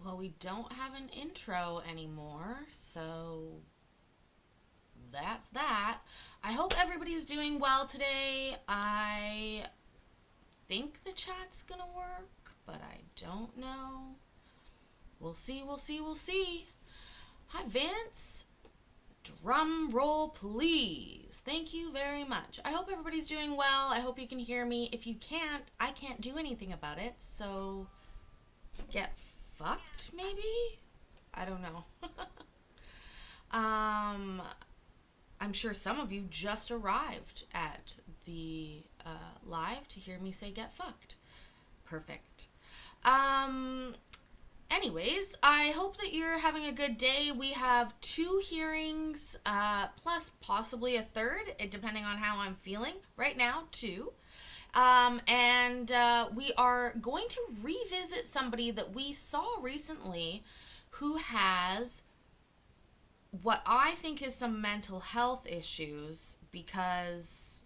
Well, we don't have an intro anymore, so that's that. I hope everybody's doing well today. I think the chat's gonna work, but I don't know. We'll see, we'll see, we'll see. Hi, Vince. Drum roll, please. Thank you very much. I hope everybody's doing well. I hope you can hear me. If you can't, I can't do anything about it, so get fucked, maybe? I don't know. um, I'm sure some of you just arrived at the live to hear me say get fucked. Perfect. Um, Anyways, I hope that you're having a good day. We have two hearings, plus possibly a third, depending on how I'm feeling. Right now, two. And we are going to revisit somebody that we saw recently who has what I think is some mental health issues because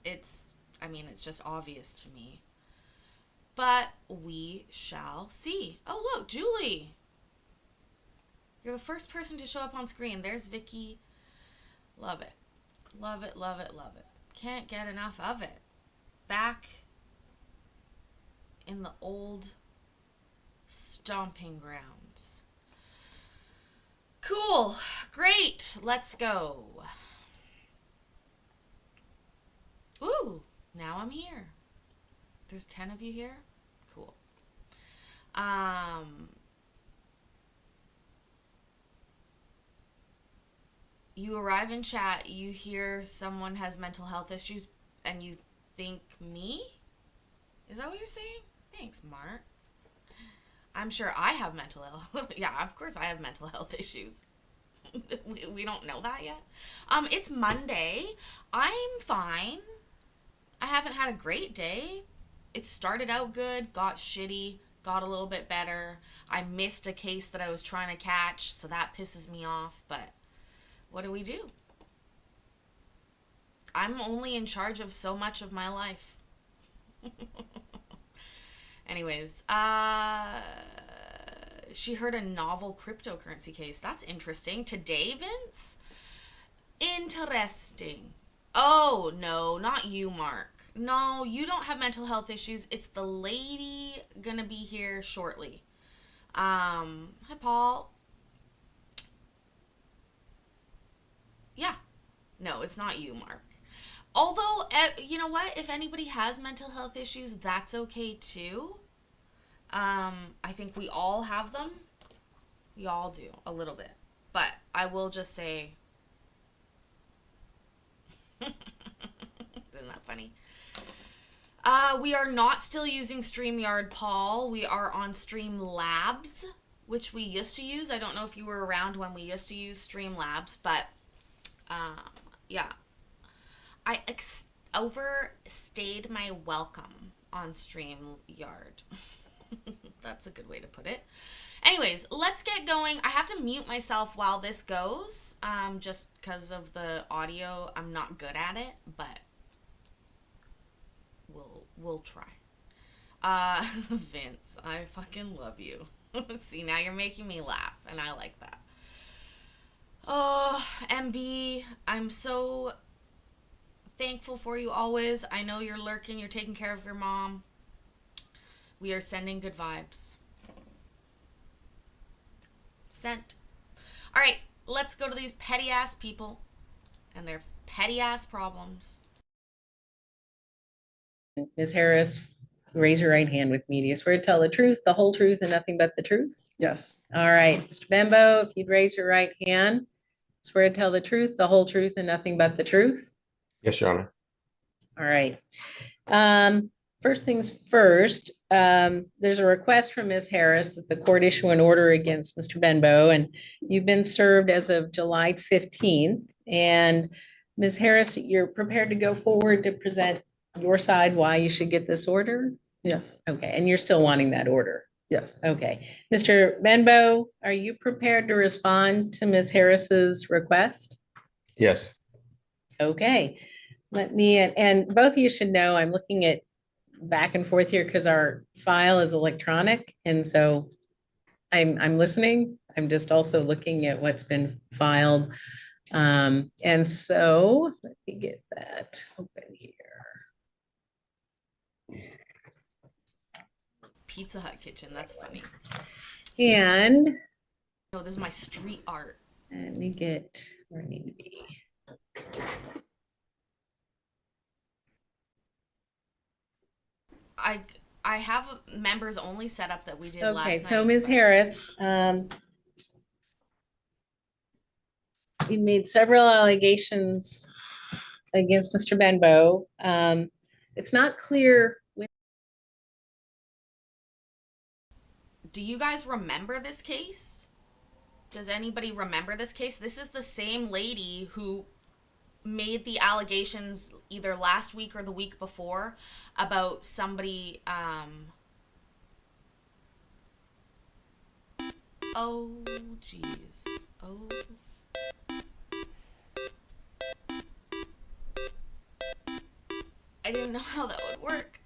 it's, it's just obvious to me. But we shall see. Oh, look, Julie. You're the first person to show up on screen. There's Vicky. Love it. Love it, love it, love it. Can't get enough of it. Back in the old stomping grounds. Cool. Great. Let's go. Ooh, now I'm here. There's 10 of you here? Cool. You arrive in chat, you hear someone has mental health issues, and you think me? Is that what you're saying? Thanks, Mark. I'm sure I have mental health. Yeah, of course I have mental health issues. We don't know that yet. It's Monday. I'm fine. I haven't had a great day. It started out good, got shitty, got a little bit better. I missed a case that I was trying to catch, so that pisses me off, but what do we do? I'm only in charge of so much of my life. Anyways, she heard a novel cryptocurrency case. That's interesting. Today, Vince? Interesting. Oh, no, not you, Mark. No, you don't have mental health issues. It's the lady gonna be here shortly. Hi, Paul. Yeah. No, it's not you, Mark. Although, you know what? If anybody has mental health issues, that's okay too. I think we all have them. We all do, a little bit. But I will just say, isn't that funny? We are not still using StreamYard, Paul. We are on Streamlabs, which we used to use. I don't know if you were around when we used to use Streamlabs, but um, yeah. I overstayed my welcome on StreamYard. That's a good way to put it. Anyways, let's get going. I have to mute myself while this goes, just because of the audio. I'm not good at it, but we'll try. Vince, I fucking love you. See, now you're making me laugh, and I like that. Oh, MB, I'm so thankful for you always. I know you're lurking, you're taking care of your mom. We are sending good vibes. Sent. All right, let's go to these petty ass people and their petty ass problems. Ms. Harris, raise your right hand with me. Do you swear to tell the truth, the whole truth, and nothing but the truth? Yes. All right, Mr. Bembo, if you'd raise your right hand, swear to tell the truth, the whole truth, and nothing but the truth? Yes, Your Honor. All right. First things first, there's a request from Ms. Harris that the court issue an order against Mr. Benbow, and you've been served as of July 15th. And Ms. Harris, you're prepared to go forward to present your side why you should get this order? Yes. Okay, and you're still wanting that order? Yes. Okay. Mr. Benbow, are you prepared to respond to Ms. Harris's request? Yes. Okay. Let me, and both of you should know, I'm looking at back and forth here because our file is electronic. And so I'm listening. I'm just also looking at what's been filed. And so let me get that open here. Pizza Hut kitchen. That's funny. And No, this is my street art. let me get where I need to be. I have a members only setup that we did last night. Okay, so Ms. Harris, you made several allegations against Mr. Benbow. It's not clear when. Do you guys remember this case? Does anybody remember this case? This is the same lady who made the allegations either last week or the week before about somebody, oh, jeez. Oh. I didn't know how that would work.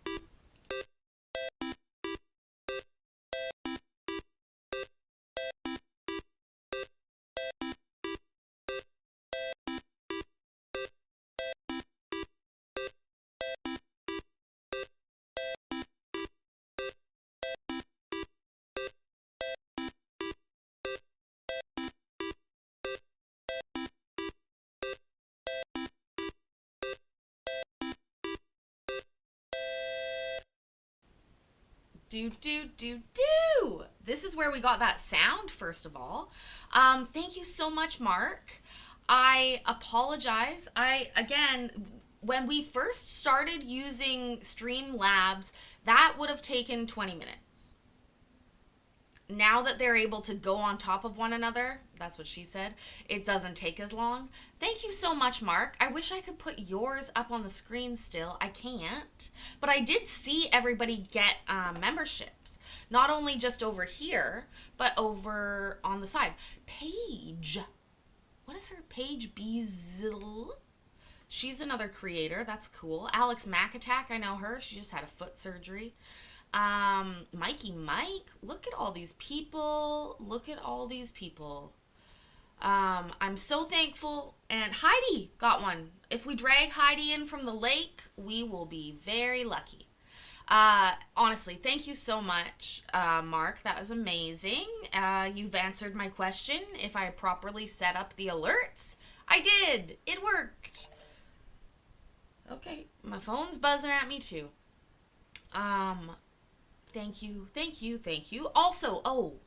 Do. This is where we got that sound, first of all. Thank you so much, Mark. I apologize. Again, when we first started using Streamlabs, that would have taken 20 minutes. Now that they're able to go on top of one another, that's what she said, it doesn't take as long. Thank you so much, Mark. I wish I could put yours up on the screen still. I can't. But I did see everybody get memberships. Not only just over here, but over on the side. Paige. What is her? Paige Beazle? She's another creator. That's cool. Alex Macattack, I know her. She just had a foot surgery. Mikey Mike, look at all these people. Look at all these people. I'm so thankful. And Heidi got one. If we drag Heidi in from the lake, we will be very lucky. Honestly, thank you so much, Mark. That was amazing. You've answered my question. If I properly set up the alerts, I did. It worked. Okay, my phone's buzzing at me too. Thank you. Also, oh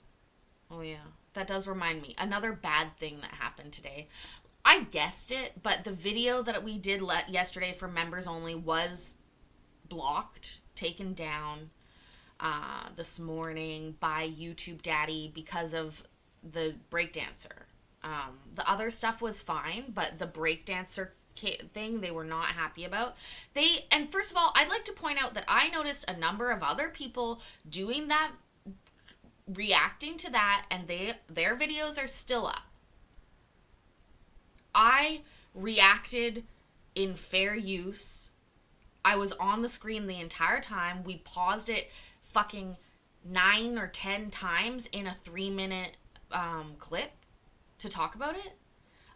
yeah, that does remind me. Another bad thing that happened today. I guessed it, but the video that we did yesterday for members only was blocked, taken down this morning by YouTube Daddy because of the breakdancer. The other stuff was fine, but the breakdancer thing they were not happy about. And first of all, I'd like to point out that I noticed a number of other people doing that, reacting to that, and their videos are still up. I reacted in fair use. I was on the screen the entire time. We paused it fucking 9 or 10 times in a 3-minute clip to talk about it.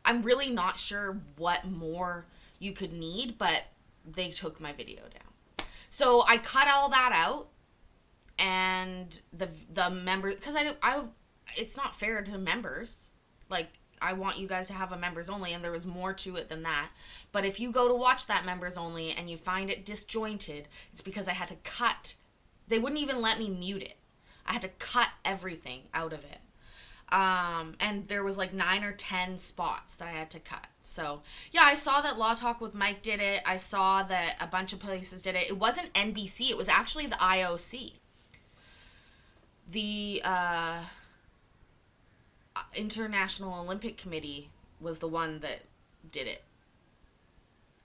I'm really not sure what more you could need, but they took my video down. So I cut all that out, and the members, because it's not fair to members. Like, I want you guys to have a members only, and there was more to it than that. But if you go to watch that members only and you find it disjointed, it's because I had to cut. They wouldn't even let me mute it. I had to cut everything out of it. And there was like 9 or 10 spots that I had to cut. So yeah, I saw that Law Talk with Mike did it. I saw that a bunch of places did it. It wasn't NBC. It was actually the IOC. The International Olympic Committee was the one that did it.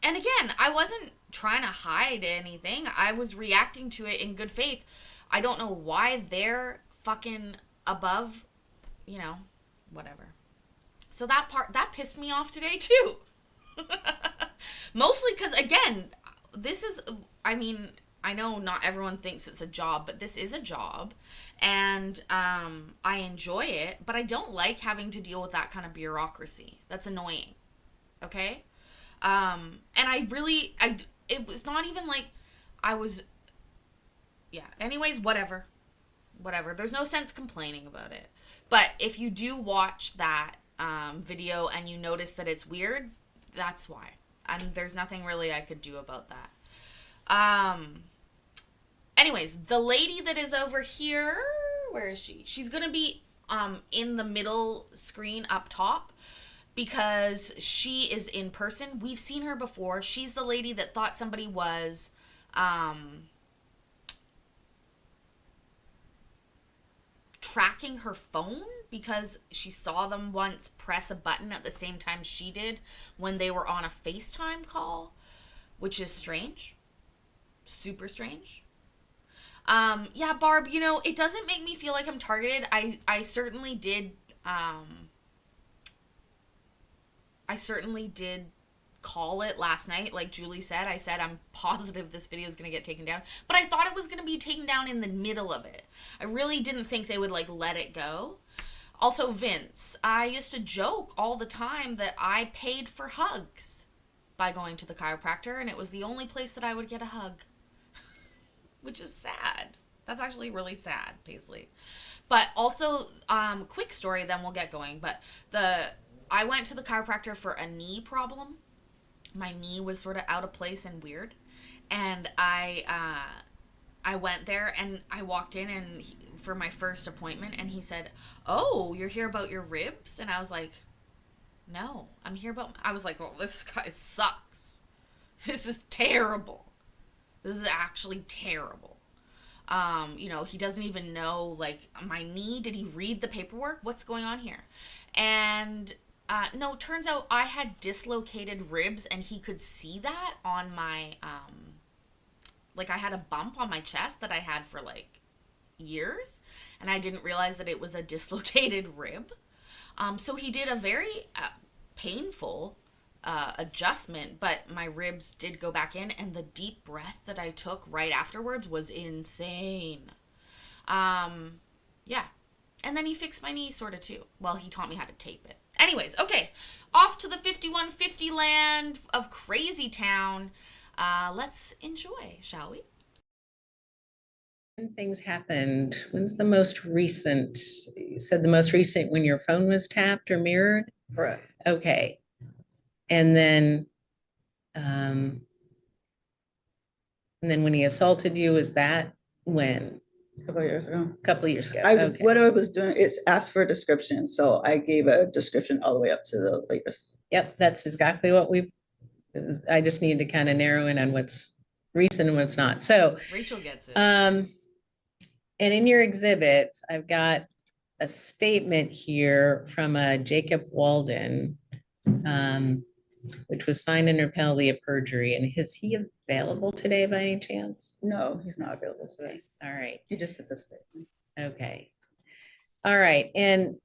And again, I wasn't trying to hide anything. I was reacting to it in good faith. I don't know why they're fucking above, whatever. So that pissed me off today too. Mostly because, again, I know not everyone thinks it's a job, but this is a job, and I enjoy it, but I don't like having to deal with that kind of bureaucracy. That's annoying. Okay? And it was not even like I was, yeah. Anyways, whatever. Whatever. There's no sense complaining about it. But if you do watch that video and you notice that it's weird, that's why. And there's nothing really I could do about that. Anyways, the lady that is over here, where is she? She's going to be in the middle screen up top because she is in person. We've seen her before. She's the lady that thought somebody was tracking her phone because she saw them once press a button at the same time she did when they were on a FaceTime call, which is strange. Super strange. Yeah, Barb, you know, it doesn't make me feel like I'm targeted. I certainly did call it last night. Like Julie said, I said I'm positive this video is going to get taken down, but I thought it was going to be taken down in the middle of it. I really didn't think they would like let it go. Also, Vince, I used to joke all the time that I paid for hugs by going to the chiropractor, and it was the only place that I would get a hug, which is sad. That's actually really sad, Paisley. But also, quick story, then we'll get going. But I went to the chiropractor for a knee problem. My knee was sort of out of place and weird, and I went there and I walked in and for my first appointment, and he said, "Oh, you're here about your ribs?" And I was like, "No, I'm here about." I was like, "Oh, this guy sucks. This is terrible. This is actually terrible." You know, he doesn't even know like my knee. Did he read the paperwork? What's going on here? And no, turns out I had dislocated ribs, and he could see that on my, like I had a bump on my chest that I had for like years, and I didn't realize that it was a dislocated rib. So he did a very painful adjustment, but my ribs did go back in, and the deep breath that I took right afterwards was insane. Yeah. And then he fixed my knee sort of too. Well, he taught me how to tape it. Anyways, okay, off to the 5150 land of Crazy Town. Let's enjoy, shall we? When things happened, when's the most recent? You said the most recent when your phone was tapped or mirrored? Correct. Okay. And then when he assaulted you, is that when? A couple of years ago. A couple of years ago. Okay. What I was doing is ask for a description. So I gave a description all the way up to the latest. Yep, that's exactly what I just need to kind of narrow in on what's recent and what's not. So Rachel gets it. and in your exhibits, I've got a statement here from Jacob Walden, which was signed under penalty of perjury. And is he available today by any chance? No, he's not available today. All right. He just did this statement. Okay. All right. And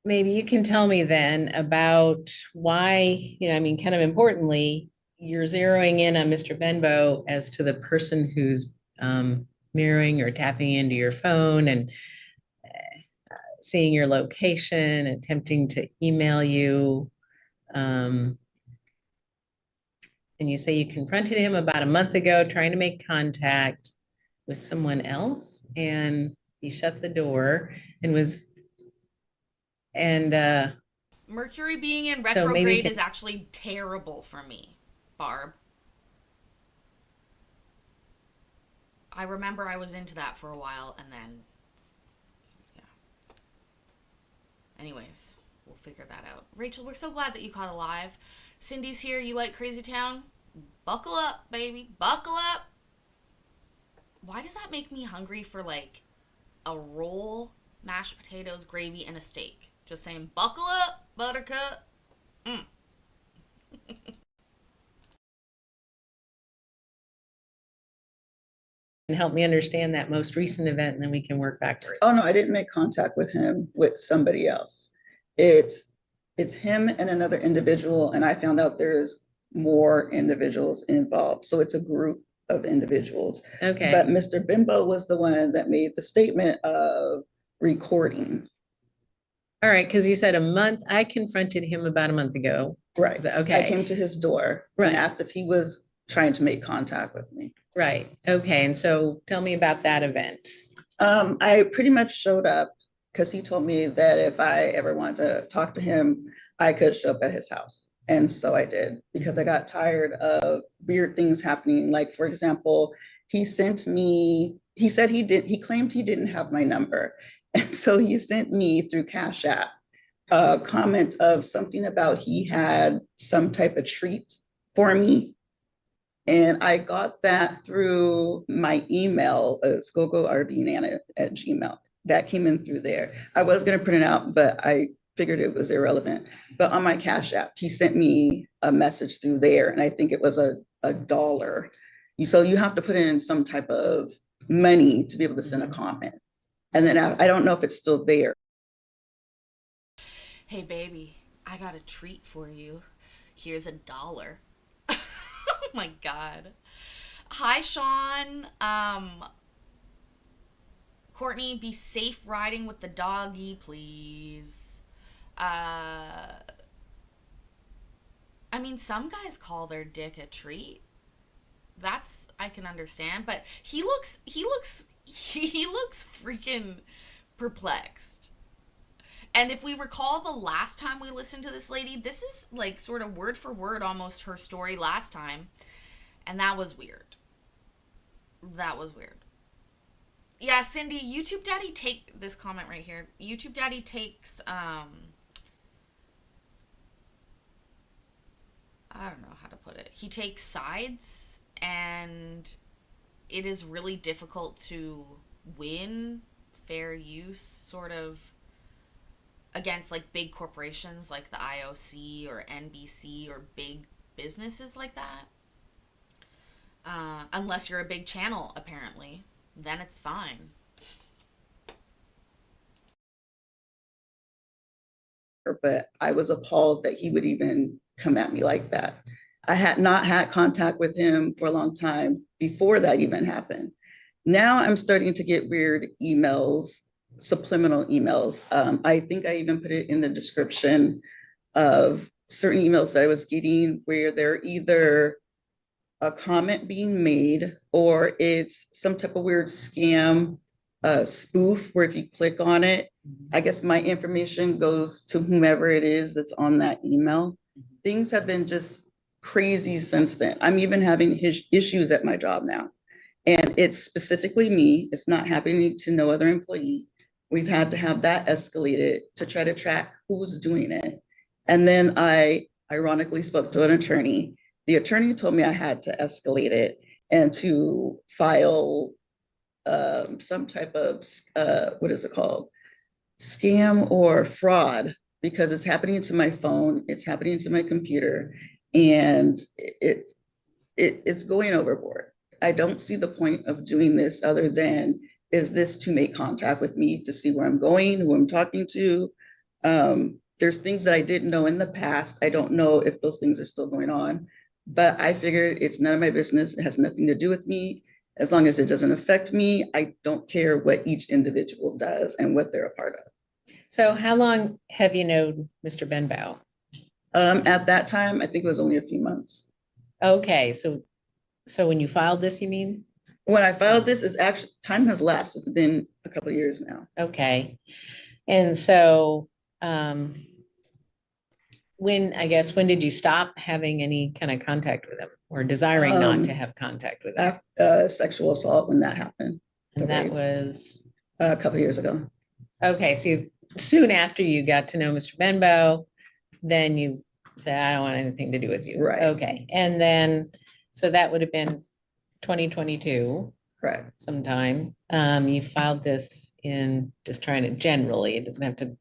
maybe you can tell me then about why, I mean, kind of importantly, you're zeroing in on Mr. Benbow as to the person who's mirroring or tapping into your phone and seeing your location, attempting to email you. And you say you confronted him about a month ago, trying to make contact with someone else, and he shut the door and Mercury being in so retrograde is actually terrible for me, Barb. I remember I was into that for a while, and then, yeah. Anyways, we'll figure that out. Rachel, we're so glad that you caught alive. Cindy's here. You like Crazy Town? Buckle up, baby. Buckle up. Why does that make me hungry for, like, a roll, mashed potatoes, gravy, and a steak? Just saying, buckle up, buttercup. Mm. And help me understand that most recent event, and then we can work backwards. Oh, no, I didn't make contact with him, with somebody else. It's him and another individual, and I found out there's more individuals involved. So it's a group of individuals. Okay. But Mr. Bimbo was the one that made the statement of recording. All right, because you said a month. I confronted him about a month ago. Right. Is that okay? I came to his door Right. and asked if he was trying to make contact with me. Right. Okay. And so tell me about that event. I pretty much showed up because he told me that if I ever wanted to talk to him, I could show up at his house. And so I did, because I got tired of weird things happening. Like, for example, he said he claimed he didn't have my number. And so he sent me through Cash App a comment of something about he had some type of treat for me. And I got that through my email, skogo@gmail. That came in through there. I was going to print it out, but I figured it was irrelevant. But on my Cash App, he sent me a message through there, and I think it was a dollar. So you have to put in some type of money to be able to send a comment. And then I don't know if it's still there. Hey, baby, I got a treat for you. Here's $1. Oh my God. Hi, Sean. Courtney, be safe riding with the doggy, please. I mean, some guys call their dick a treat. That's, I can understand, but he looks freaking perplexed. And if we recall the last time we listened to this lady, this is like sort of word for word almost her story last time. And that was weird. That was weird. Yeah, Cindy, YouTube Daddy take this comment right here. YouTube Daddy takes, I don't know how to put it. He takes sides, and it is really difficult to win fair use sort of against like big corporations like the IOC or NBC or big businesses like that. Unless you're a big channel, apparently. Then it's fine. But I was appalled that he would even come at me like that. I had not had contact with him for a long time before that even happened. Now I'm starting to get weird emails, subliminal emails. I think I even put it in the description of certain emails that I was getting where they're either a comment being made or it's some type of weird scam spoof where if you click on it, I guess my information goes to whomever it is that's on that email. Things have been just crazy since then. I'm even having issues at my job now. And it's specifically me. It's not happening to no other employee. We've had to have that escalated to try to track who's doing it. And then I ironically spoke to an attorney. The attorney told me I had to escalate it and to file some type of, what is it called? Scam or fraud, because it's happening to my phone, it's happening to my computer, and it's going overboard. I don't see the point of doing this other than, is this to make contact with me to see where I'm going, who I'm talking to? There's things that I didn't know in the past. I don't know if those things are still going on, but I figured it's none of my business. It has nothing to do with me. As long as it doesn't affect me, I don't care what each individual does and what they're a part of. So how long have you known Mr. Benbow? At that time, I think it was only a few months. Okay, so when you filed this, you mean? When I filed this, is actually, time has lapsed. It's been a couple of years now. Okay. And so when did you stop having any kind of contact with him or desiring not to have contact with him? Sexual assault, when that happened. And that was a couple of years ago. Okay, so soon after you got to know Mr. Benbow, then you said, I don't want anything to do with you. Right. Okay. And then, so that would have been 2022. Correct. Sometime. You filed this in, just trying to generally, it doesn't have to,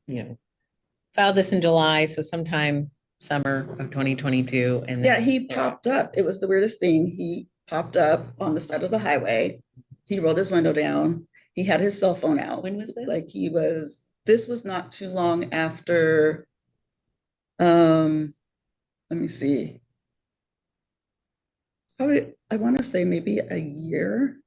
filed this in July, so sometime summer of 2022. And yeah, he popped up. It was the weirdest thing. He popped up on the side of the highway. He rolled his window down. He had his cell phone out. When was this? This was not too long after, let me see. probably, I want to say maybe a year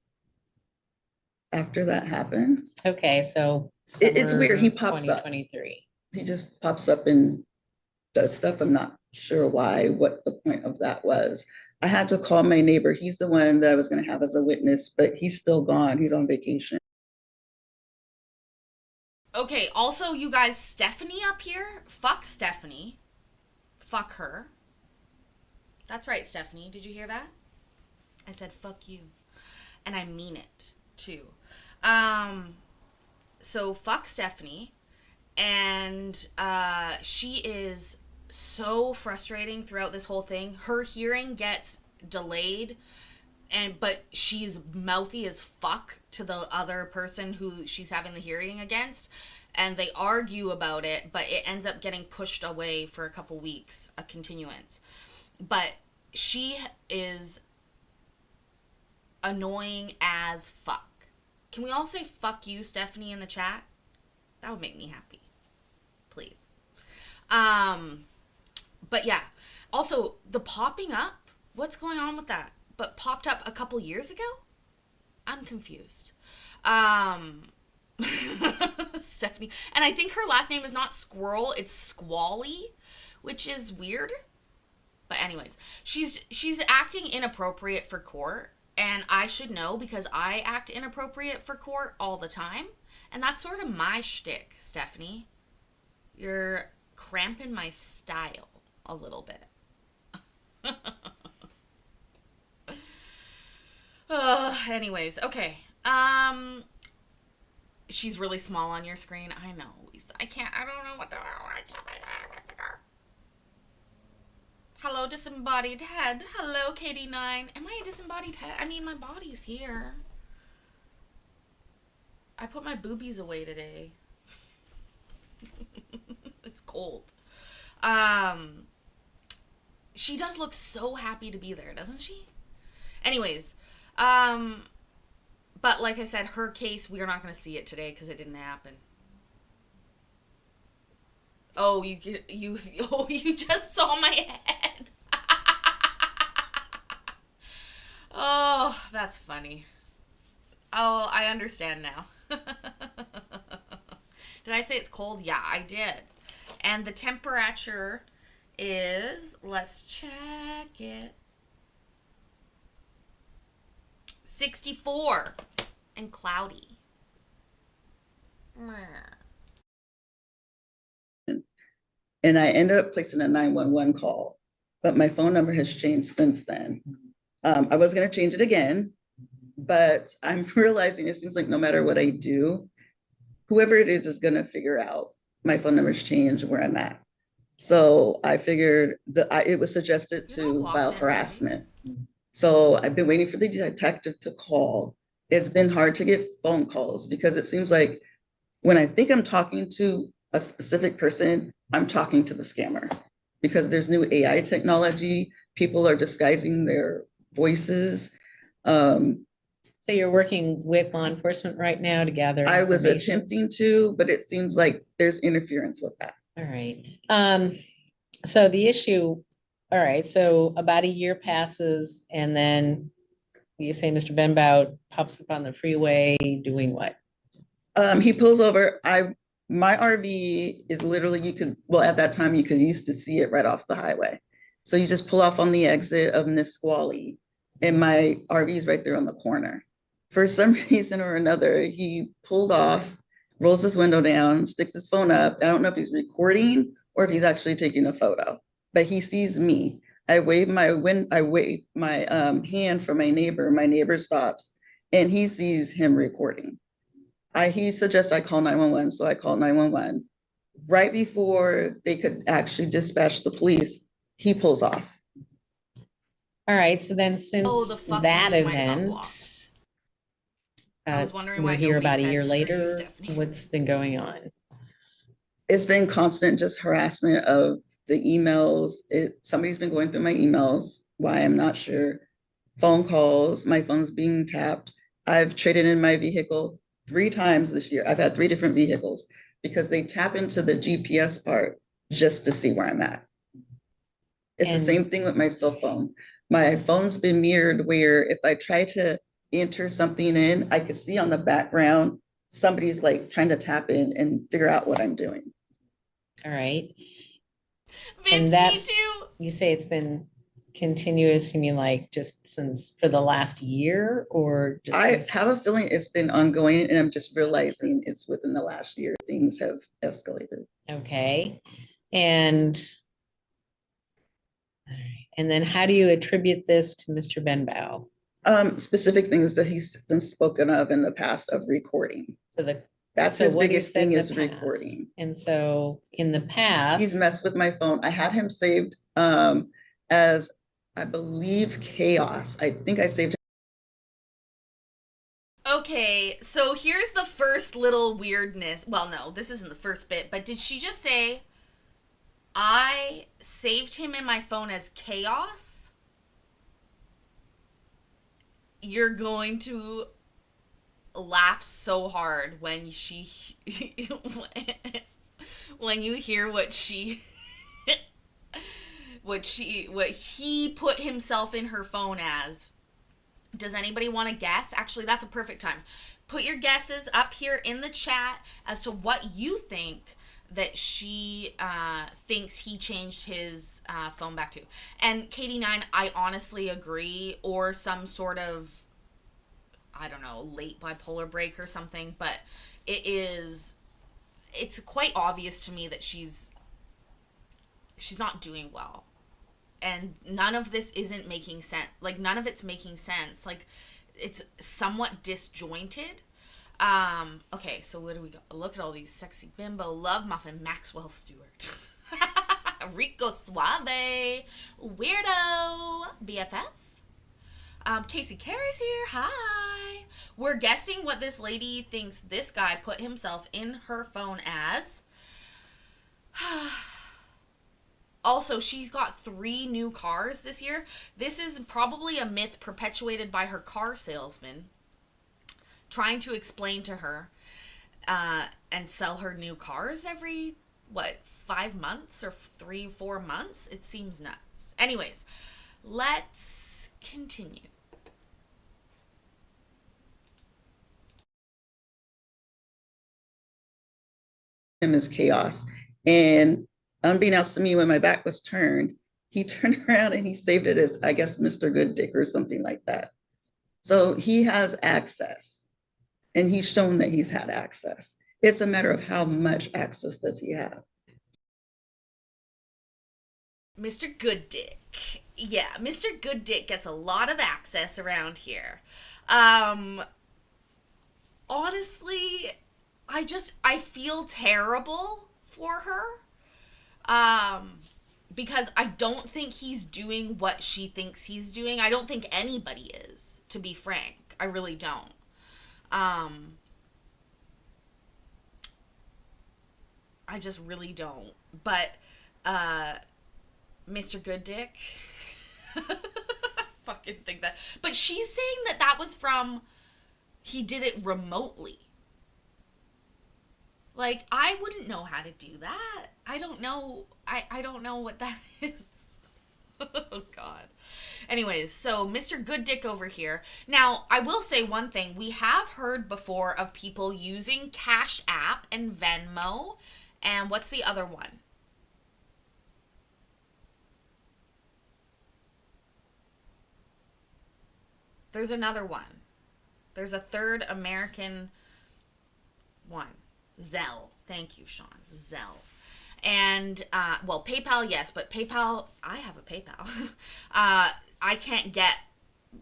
after that happened. Okay, so It's weird. He summer pops up. 2023. He just pops up and does stuff. I'm not sure why, what the point of that was. I had to call my neighbor. He's the one that I was going to have as a witness, but he's still gone. He's on vacation. Okay, also, you guys, Stephanie up here, fuck Stephanie. Fuck her. That's right, Stephanie. Did you hear that? I said fuck you. And I mean it, too. So fuck Stephanie. And she is so frustrating throughout this whole thing. Her hearing gets delayed, but she's mouthy as fuck to the other person who she's having the hearing against, and they argue about it, but it ends up getting pushed away for a couple weeks, a continuance. But she is annoying as fuck. Can we all say fuck you, Stephanie, in the chat? That would make me happy. Please. But yeah. Also, the popping up, what's going on with that? But popped up a couple years ago? I'm confused. Stephanie. And I think her last name is not Squirrel, it's Squally, which is weird. But anyways, she's acting inappropriate for court, and I should know because I act inappropriate for court all the time. And that's sort of my shtick, Stephanie. You're cramping my style a little bit. Anyways, okay. She's really small on your screen. I know, Lisa. I don't know what to. Hello, disembodied head. Hello, Katie9. Am I a disembodied head? I mean, my body's here. I put my boobies away today. It's cold. She does look so happy to be there, doesn't she? Anyways, but like I said, her case, we are not going to see it today because it didn't happen. Oh, you just saw my head. Oh, that's funny. Oh, I understand now. Did I say it's cold? Yeah, I did. And the temperature is, let's check it, 64 and cloudy. And I ended up placing a 911 call, but my phone number has changed since then. I was going to change it again, but I'm realizing it seems like no matter what I do, whoever it is going to figure out my phone number's changed where I'm at. So I figured that it was suggested to file harassment. So I've been waiting for the detective to call. It's been hard to get phone calls because it seems like when I think I'm talking to a specific person, I'm talking to the scammer because there's new AI technology. People are disguising their voices. So you're working with law enforcement right now to gather I was information? attempting to, but it seems like there's interference with that. All right. So the issue, all right, so about a year passes and then you say Mr. Benbow pops up on the freeway doing what? He pulls over. My RV is literally, at that time you used to see it right off the highway. So you just pull off on the exit of Nisqually and my RV is right there on the corner. For some reason or another, he pulled off, rolls his window down, sticks his phone up. I don't know if he's recording or if he's actually taking a photo, but he sees me. I wave my hand for my neighbor. My neighbor stops and he sees him recording. He suggests I call 911, so I call 911. Right before they could actually dispatch the police, he pulls off. All right, so then since that event, I was wondering why we're here about a year "Screw you, later, Stephanie." what's been going on? It's been constant just harassment of the emails. Somebody's been going through my emails, why I'm not sure. Phone calls, my phone's being tapped. I've traded in my vehicle 3 times this year. I've had 3 different vehicles because they tap into the GPS part just to see where I'm at. It's the same thing with my cell phone. My phone's been mirrored where if I try to enter something in, I could see on the background, somebody's like trying to tap in and figure out what I'm doing. All right. Vince, me too. You say it's been continuous, you mean like just since for the last year or just? I have a feeling it's been ongoing, and I'm just realizing it's within the last year, things have escalated. Okay. And all right. And then how do you attribute this to Mr. Benbow? Specific things that he's been spoken of in the past of recording. So That's so his what he biggest said in thing the is past. recording. And so in the past, He's messed with my phone. I had him saved as, I believe, chaos. I think I saved him. Okay, so here's the first little weirdness. Well, no, this isn't the first bit, but did she just say, I saved him in my phone as chaos? You're going to laugh so hard when when you hear what he put himself in her phone as. Does anybody want to guess? Actually, that's a perfect time. Put your guesses up here in the chat as to what you think that she thinks he changed his phone back to. And Katie9, I honestly agree, or some sort of, I don't know, late bipolar break or something, but it's quite obvious to me that she's not doing well. And none of this isn't making sense. Like, none of it's making sense. Like, it's somewhat disjointed. Okay, so where do we go? Look at all these sexy bimbo, love muffin, Maxwell Stewart. Rico Suave, weirdo, BFF. Casey Carey's here, hi. We're guessing what this lady thinks this guy put himself in her phone as. Also, she's got 3 new cars this year. This is probably a myth perpetuated by her car salesman trying to explain to her and sell her new cars every, 5 months or 3-4 months? It seems nuts. Anyways, let's continue. Him as chaos. And unbeknownst to me, when my back was turned, he turned around and he saved it as, I guess, Mr. Good Dick or something like that. So he has access, and he's shown that he's had access. It's a matter of how much access does he have. Mr. Good Dick. Yeah, Mr. Good Dick gets a lot of access around here. Honestly, I feel terrible for her. Because I don't think he's doing what she thinks he's doing. I don't think anybody is, to be frank. I really don't. I just really don't. But, Mr. Good Dick. Fucking think that. But she's saying that was from, he did it remotely. Like, I wouldn't know how to do that. I don't know. I don't know what that is. Oh, God. Anyways, so Mr. Good Dick over here. Now, I will say one thing. We have heard before of people using Cash App and Venmo. And what's the other one? There's another one. There's a third American one. Zelle. Thank you, Sean. Zelle. And, well, PayPal, yes, but PayPal, I have a PayPal. I can't get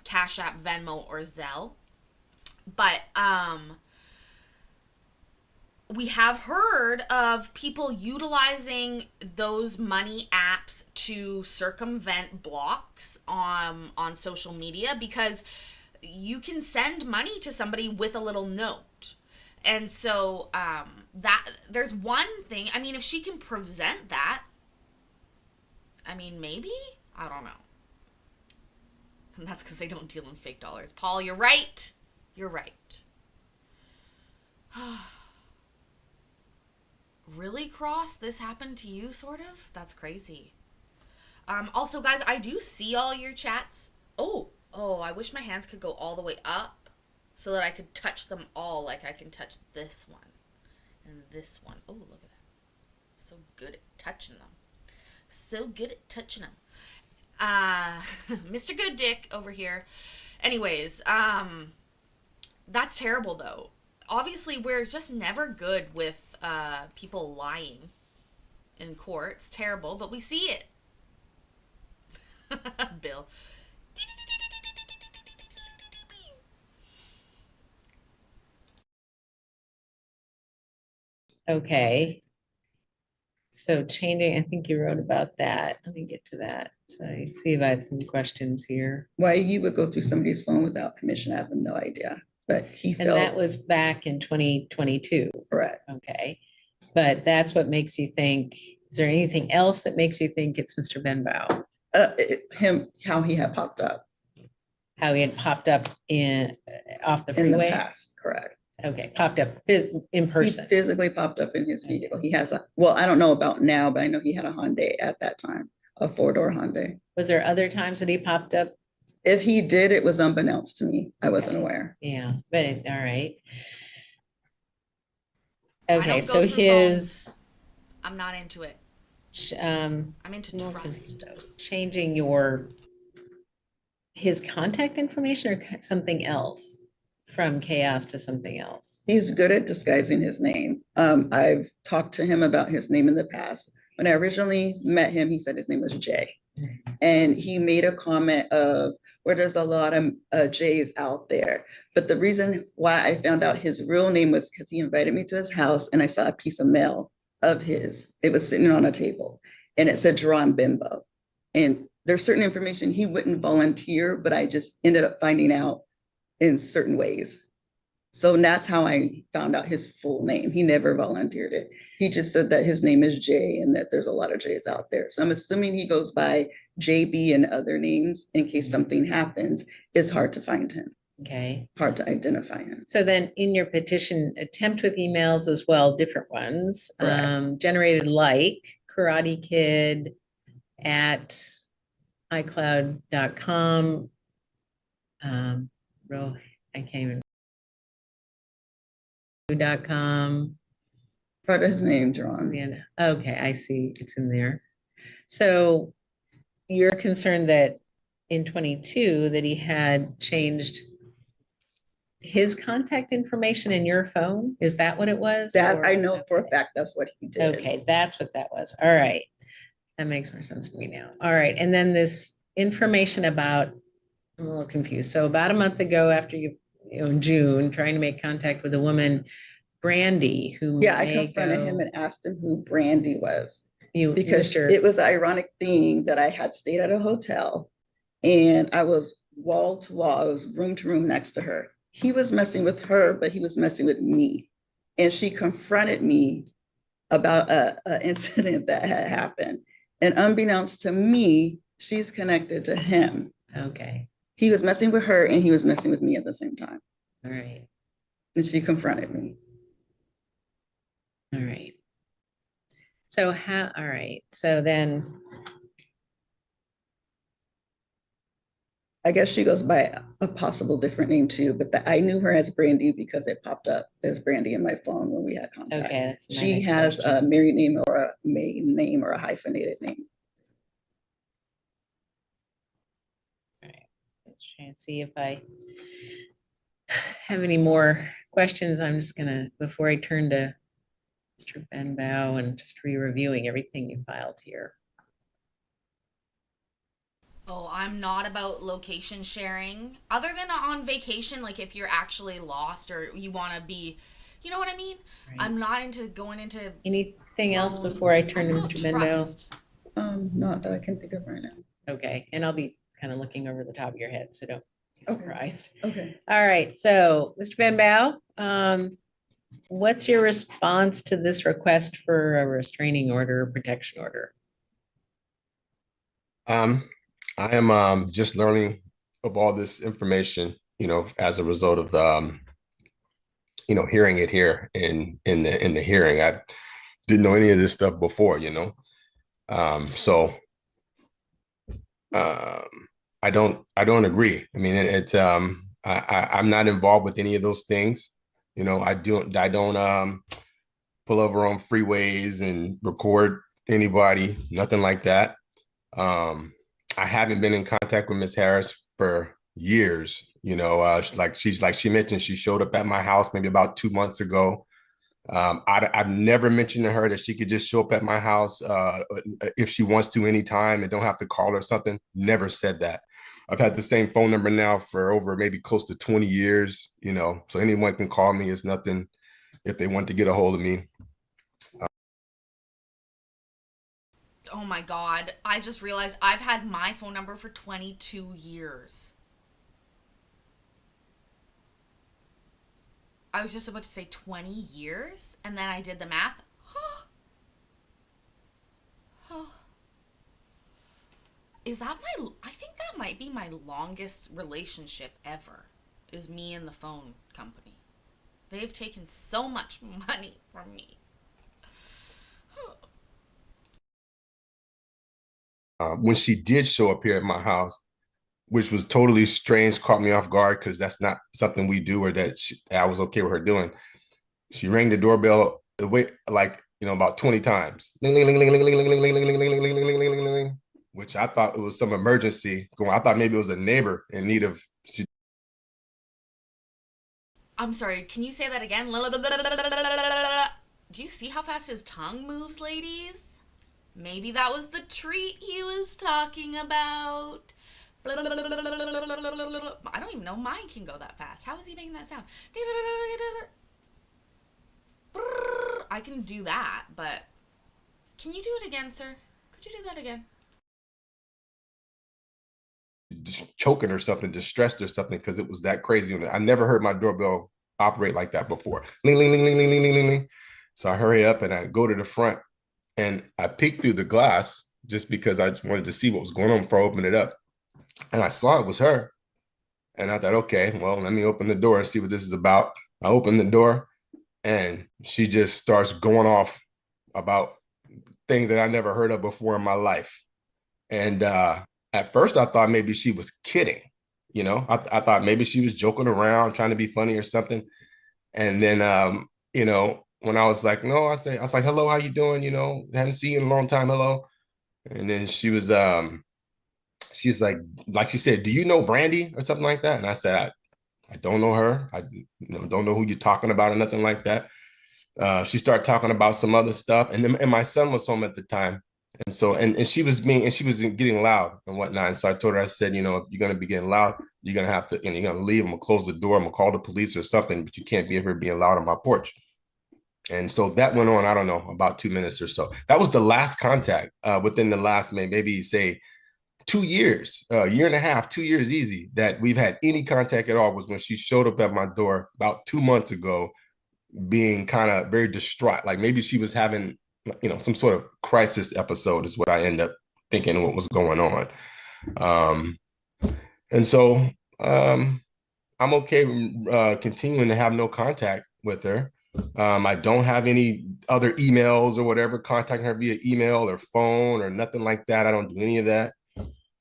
Cash App, Venmo, or Zelle. But, we have heard of people utilizing those money apps to circumvent blocks on social media because you can send money to somebody with a little note. And so that there's one thing. I mean, if she can present that, I mean, maybe? I don't know. And that's because they don't deal in fake dollars. Paul, you're right. You're right. Really, Cross? This happened to you, sort of? That's crazy. Also, guys, I do see all your chats. Oh, I wish my hands could go all the way up so that I could touch them all like I can touch this one and this one. Oh, look at that. So good at touching them. So good at touching them. Mr. Good Dick over here. Anyways, that's terrible though. Obviously, we're just never good with people lying in court. It's terrible, but we see it. Bill. Okay. So changing, I think you wrote about that. Let me get to that. So I see if I have some questions here. Why you would go through somebody's phone without permission, I have no idea. But he And that felt was back in 2022. correct. Okay. But that's what makes you think, is there anything else that makes you think it's Mr. Benbow? How he had popped up How he had popped up off the in the freeway? past, correct. Okay, popped up in He person. physically popped up in his vehicle. He has well, I don't know about now, but I know he had a Hyundai at that time, a 4-door Hyundai. Was there other times that he popped up? If he did, it was unbeknownst to me. I wasn't aware. Yeah, but all right. I Okay, don't go so through his phones. I'm not into it. I'm I'm into more trust. confused. Changing his contact information or something else from chaos to something else. He's good at disguising his name. I've talked to him about his name in the past. When I originally met him, he said his name was Jay. And he made a comment of where there's a lot of Jays out there. But the reason why I found out his real name was because he invited me to his house and I saw a piece of mail of his. It was sitting on a table and it said Jerron Bimbo. And there's certain information he wouldn't volunteer, but I just ended up finding out in certain ways. So that's how I found out his full name. He never volunteered it. He just said that his name is Jay and that there's a lot of Jays out there. So I'm assuming he goes by JB and other names in case something happens. It's hard to find him. Okay. Hard to identify him. So then in your petition, attempt with emails as well, different ones, generated like Karate Kid at iCloud.com. I can't even. .com. Part of his name, Jerron. Yeah. Okay, I see. It's in there. So you're concerned that in 22 that he had changed his contact information in your phone? Is that what it was? That I know for a fact that's what he did. Okay, that's what that was. All right. That makes more sense to me now. All right. And then this information about, I'm a little confused. So about a month ago, after in June, trying to make contact with a woman, Brandy, who Yeah, I confronted him and asked him who Brandy was. Because it was an ironic thing that I had stayed at a hotel and I was wall to wall, I was room to room next to her. He was messing with her, but he was messing with me. And she confronted me about an incident that had happened. And unbeknownst to me, she's connected to him. Okay. He was messing with her and he was messing with me at the same time. All right. And she confronted me. All right. So all right. So then. I guess she goes by a possible different name too, but I knew her as Brandy because it popped up as Brandy in my phone when we had contact. Okay. She has a married name or a maiden name or a hyphenated name. All right. Let's try and see if I have any more questions. I'm just gonna, before I turn to Mr. Benbow and just re-reviewing everything you filed here. Oh, I'm not about location sharing. Other than on vacation, like if you're actually lost or you want to be, you know what I mean? Right. I'm not into going into. Anything else before I turn to Mr. Benbow? Not that I can think of right now. Okay, and I'll be kind of looking over the top of your head, so don't be surprised. Okay. All right, so Mr. Benbow, what's your response to this request for a restraining order or protection order? I am just learning of all this information, as a result of the, hearing it here in the hearing. I didn't know any of this stuff before, so I don't agree. I mean, I'm not involved with any of those things. I don't pull over on freeways and record anybody, nothing like that. I haven't been in contact with Miss Harris for years. She mentioned, she showed up at my house maybe about 2 months ago. I've never mentioned to her that she could just show up at my house if she wants to anytime and don't have to call or something. Never said that. I've had the same phone number now for over maybe close to 20 years, so anyone can call me. It's nothing if they want to get a hold of me. Oh my God. I just realized I've had my phone number for 22 years. I was just about to say 20 years, and then I did the math. Is that I think that might be my longest relationship ever, is me and the phone company. They've taken so much money from me. When she did show up here at my house, which was totally strange, caught me off guard because that's not something we do or that I was okay with her doing. She rang the doorbell about 20 times, which I thought it was some emergency going. I thought maybe it was a neighbor in need of. I'm sorry, can you say that again? Do you see how fast his tongue moves, ladies? Maybe that was the treat he was talking about. I don't even know mine can go that fast. How is he making that sound? I can do that, but can you do it again, sir? Could you do that again? Just choking or something, distressed or something, because it was that crazy. I never heard my doorbell operate like that before. Ling, ling, ling, ling, ling, ling, ling, ling. So I hurry up and I go to the front and I peeked through the glass just because I just wanted to see what was going on before I opened it up. And I saw it was her. And I thought, okay, well, let me open the door and see what this is about. I opened the door and she just starts going off about things that I never heard of before in my life. And at first I thought maybe she was kidding. I thought maybe she was joking around, trying to be funny or something. And then, when I was like, no, I was like, hello, how you doing? Haven't seen you in a long time. Hello. And then she's like she said, do you know Brandy or something like that? And I said, I don't know her. I don't know who you're talking about or nothing like that. She started talking about some other stuff. And my son was home at the time. And so, and she was getting loud and whatnot. And so I told her, I said, if you're going to be getting loud, you're going to have to, you're going to leave. I'm going to close the door. I'm going to call the police or something, but you can't be here being loud on my porch. And so that went on, I don't know, about 2 minutes or so. That was the last contact within the last, maybe say 2 years, a year and a half, 2 years easy that we've had any contact at all was when she showed up at my door about 2 months ago, being kind of very distraught. Like maybe she was having, some sort of crisis episode is what I end up thinking what was going on. And so I'm okay continuing to have no contact with her. I don't have any other emails or whatever, contacting her via email or phone or nothing like that. I don't do any of that.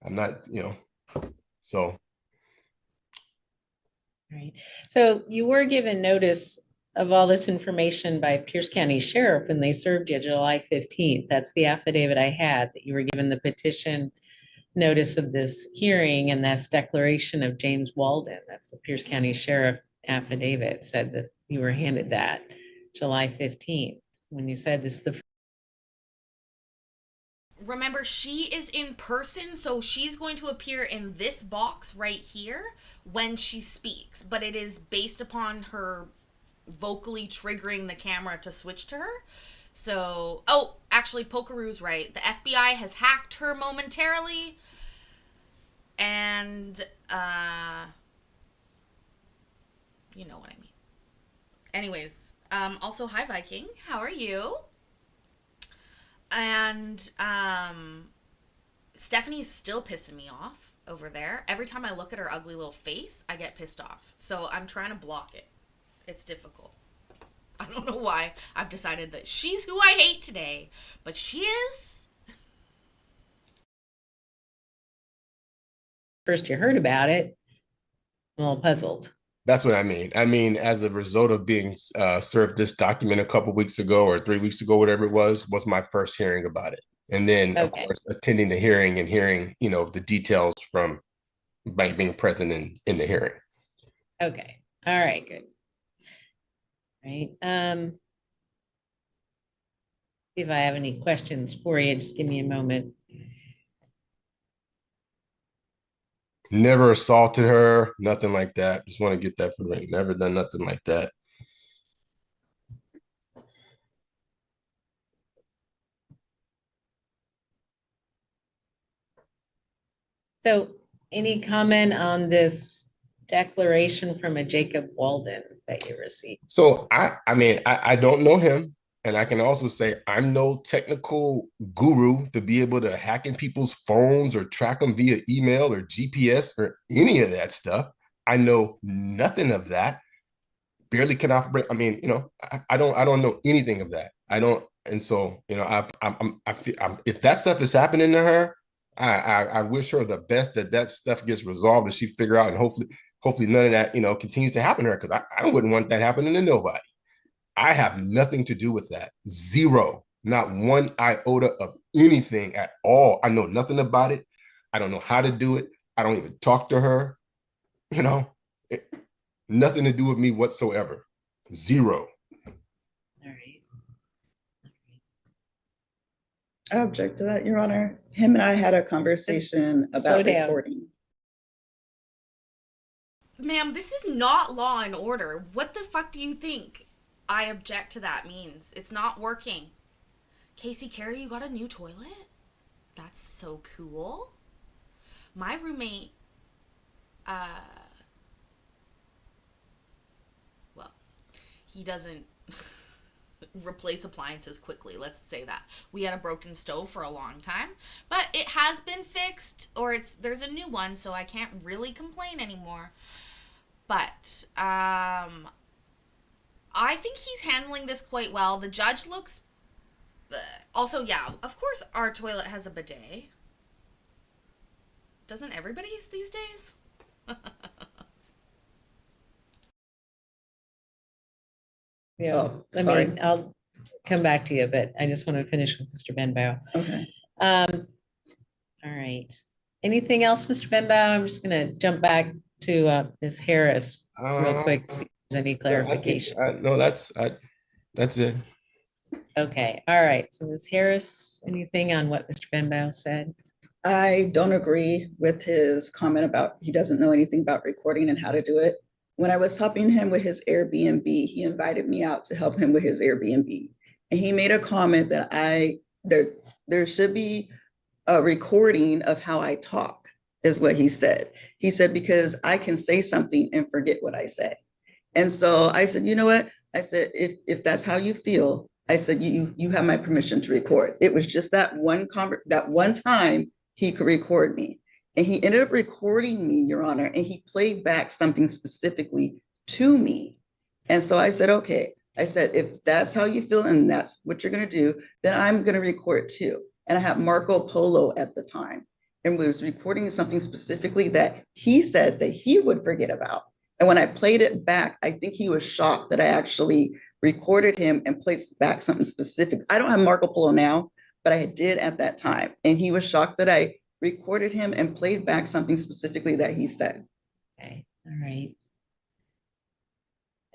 I'm not, so. Right. So you were given notice of all this information by Pierce County Sheriff when they served you July 15th. That's the affidavit I had, that you were given the petition notice of this hearing, and that's declaration of James Walden. That's the Pierce County Sheriff affidavit, said that you were handed that July 15th when you said this is the. Remember, she is in person, so she's going to appear in this box right here when she speaks, but it is based upon her vocally triggering the camera to switch to her. So, actually, Pokeroo's right. The FBI has hacked her momentarily, and, you know what I mean. Anyways, also, hi, Viking. How are you? And, Stephanie's still pissing me off over there. Every time I look at her ugly little face, I get pissed off. So I'm trying to block it. It's difficult. I don't know why I've decided that she's who I hate today, but she is first you heard about it, I'm all puzzled. That's what I mean. I mean, as a result of being served this document a couple weeks ago or 3 weeks ago, whatever it was my first hearing about it. And then, of course, attending the hearing and hearing, the details from by being present in the hearing. Okay. All right, good. Right. See if I have any questions for you. Just give me a moment. Never assaulted her, nothing like that. Just want to get that for the record. Never done nothing like that. So any comment on this declaration from a Jacob Walden that you received? So I mean, I don't know him. And I can also say I'm no technical guru to be able to hack in people's phones or track them via email or GPS or any of that stuff. I know nothing of that. Barely can operate. I mean, I don't know anything of that. I don't. And so, I feel if that stuff is happening to her, I wish her the best that stuff gets resolved and she figure out, and hopefully none of that, continues to happen to her, because I wouldn't want that happening to nobody. I have nothing to do with that. Zero, not one iota of anything at all. I know nothing about it. I don't know how to do it. I don't even talk to her. Nothing to do with me whatsoever. Zero. All right. I object to that, Your Honor. Him and I had a conversation about recording. Ma'am, this is not law and order. What the fuck do you think I object to that means? It's not working. Casey Carey, you got a new toilet? That's so cool. My roommate, well, he doesn't replace appliances quickly, let's say that. We had a broken stove for a long time, but it has been fixed, or there's a new one, so I can't really complain anymore. But I think he's handling this quite well. The judge looks... Also, yeah, of course our toilet has a bidet. Doesn't everybody's these days? Yeah, Oh, I sorry. mean, I'll come back to you, but I just want to finish with Mr. Benbow. Okay. All right. Anything else, Mr. Benbow? I'm just going to jump back to Ms. Harris real quick, see if there's any clarification. No, that's it. Okay. All right. So Ms. Harris, anything on what Mr. Benbow said? I don't agree with his comment about he doesn't know anything about recording and how to do it. When I was helping him with his Airbnb, he invited me out to help him with his Airbnb. And he made a comment that there should be a recording of how I talk, is what he said. He said, because I can say something and forget what I say. And so I said, you know what? I said, if that's how you feel, I said, you have my permission to record. It was just that one time he could record me. And he ended up recording me, Your Honor, and he played back something specifically to me. And so I said, okay. I said, if that's how you feel and that's what you're going to do, then I'm going to record too. And I had Marco Polo at the time and was recording something specifically that he said that he would forget about. And when I played it back, I think he was shocked that I actually recorded him and placed back something specific. I don't have Marco Polo now, but I did at that time. And he was shocked that I recorded him and played back something specifically that he said. Okay. All right.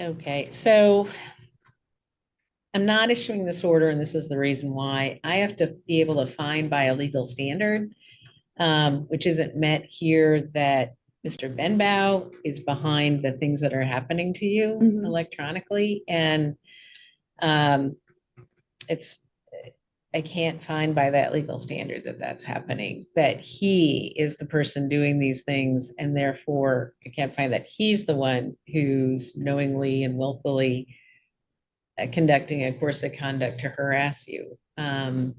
Okay. So I'm not issuing this order, and this is the reason why. I have to be able to find by a legal standard, which isn't met here, that Mr. Benbow is behind the things that are happening to you electronically. And I can't find by that legal standard that that's happening, that he is the person doing these things. And therefore I can't find that he's the one who's knowingly and willfully conducting a course of conduct to harass you. And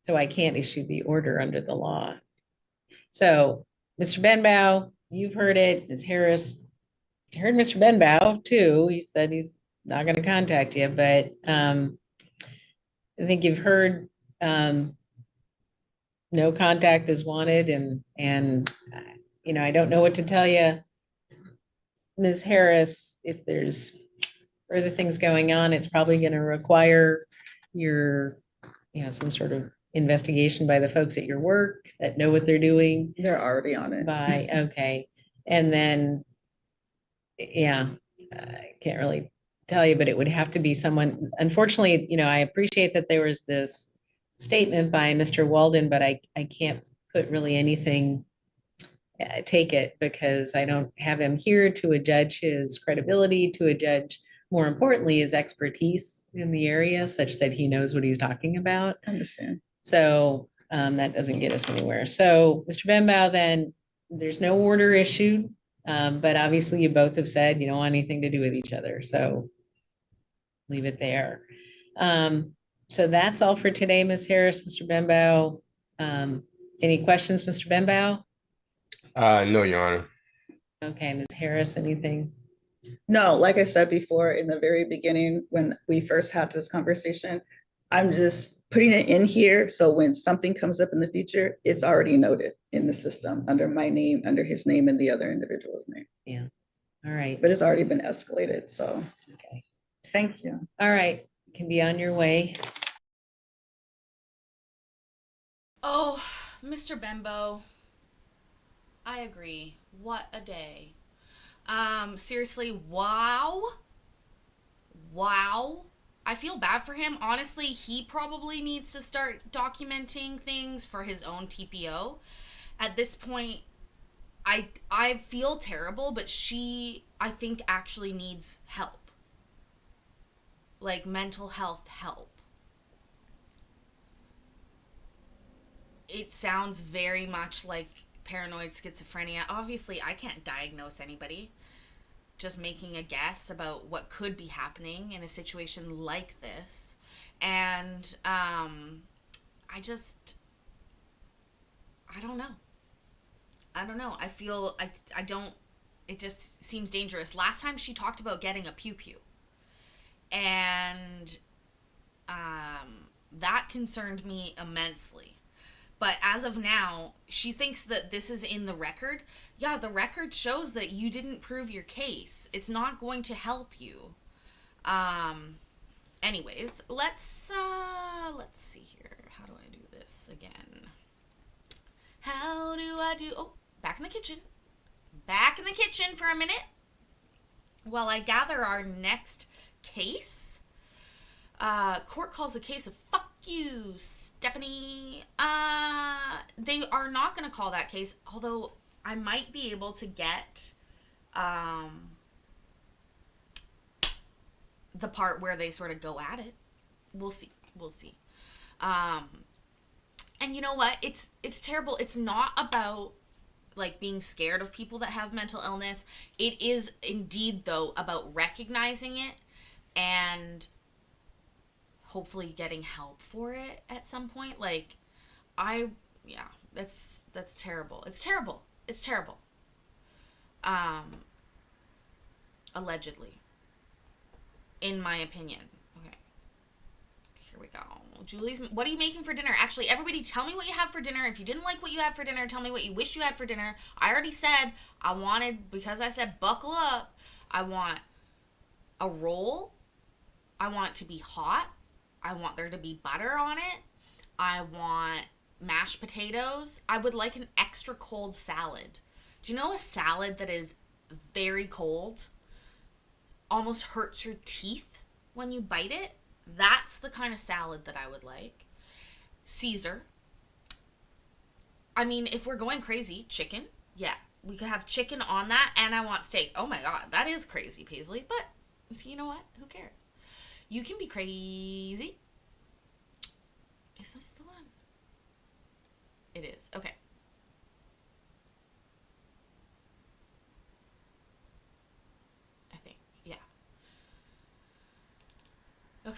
so I can't issue the order under the law. So Mr. Benbow, you've heard it. Ms. Harris, you heard Mr. Benbow too. He said he's not going to contact you, but I think you've heard Ms. no contact is wanted and, I don't know what to tell you, Ms. Harris, if there's further things going on, it's probably going to require your, some sort of investigation by the folks at your work that know what they're doing They're already on it. okay. And then, yeah, I can't really tell you, but it would have to be someone, unfortunately, I appreciate that there was this statement by Mr. Walden, but I can't put really anything, take it, because I don't have him here to adjudge his credibility, to adjudge, more importantly, his expertise in the area, such that he knows what he's talking about. I understand. So that doesn't get us anywhere. So Mr. Benbow, then there's no order issued, but obviously you both have said you don't want anything to do with each other. So leave it there. So that's all for today, Ms. Harris, Mr. Benbow. Any questions, Mr. Benbow? No, Your Honor. Okay, Ms. Harris, anything? No, like I said before, in the very beginning, when we first had this conversation, I'm just putting it in here. So when something comes up in the future, it's already noted in the system under my name, under his name, and the other individual's name. Yeah. All right. But it's already been escalated. So, okay. Thank you. All right. Can be on your way. Oh, Mr. Benbow. I agree. What a day. Seriously, wow. I feel bad for him. Honestly, he probably needs to start documenting things for his own TPO. At this point, I feel terrible, but she, I think, actually needs help. Like mental health help. It sounds very much like paranoid schizophrenia. Obviously, I can't diagnose anybody. Just making a guess about what could be happening in a situation like this. And I don't know. I feel, I don't, it just seems dangerous. Last time she talked about getting a pew-pew. And that concerned me immensely. But as of now, she thinks that this is in the record. Yeah, the record shows that you didn't prove your case. It's not going to help you. Anyways, let's see here. How do I do this again? How do I do... Oh, back in the kitchen. Back in the kitchen for a minute. While I gather our next case. Court calls the case of fuck you, Stephanie. They are not going to call that case, although I might be able to get the part where they sort of go at it. We'll see. And you know what? It's terrible. It's not about like being scared of people that have mental illness. It is indeed, though, about recognizing it and hopefully getting help for it at some point. Like, that's terrible. It's terrible. Allegedly. In my opinion. Okay. Here we go. Julie's, what are you making for dinner? Actually, everybody tell me what you have for dinner. If you didn't like what you had for dinner, tell me what you wish you had for dinner. I already said because I said buckle up, I want a roll. I want it to be hot. I want there to be butter on it. I want mashed potatoes. I would like an extra cold salad. Do you know a salad that is very cold almost hurts your teeth when you bite it? That's the kind of salad that I would like. Caesar. I mean, if we're going crazy, chicken. Yeah, we could have chicken on that, and I want steak. Oh my god, that is crazy, Paisley. But you know what? Who cares? You can be crazy. Is this the one? It is. Okay. I think. Yeah. Okay.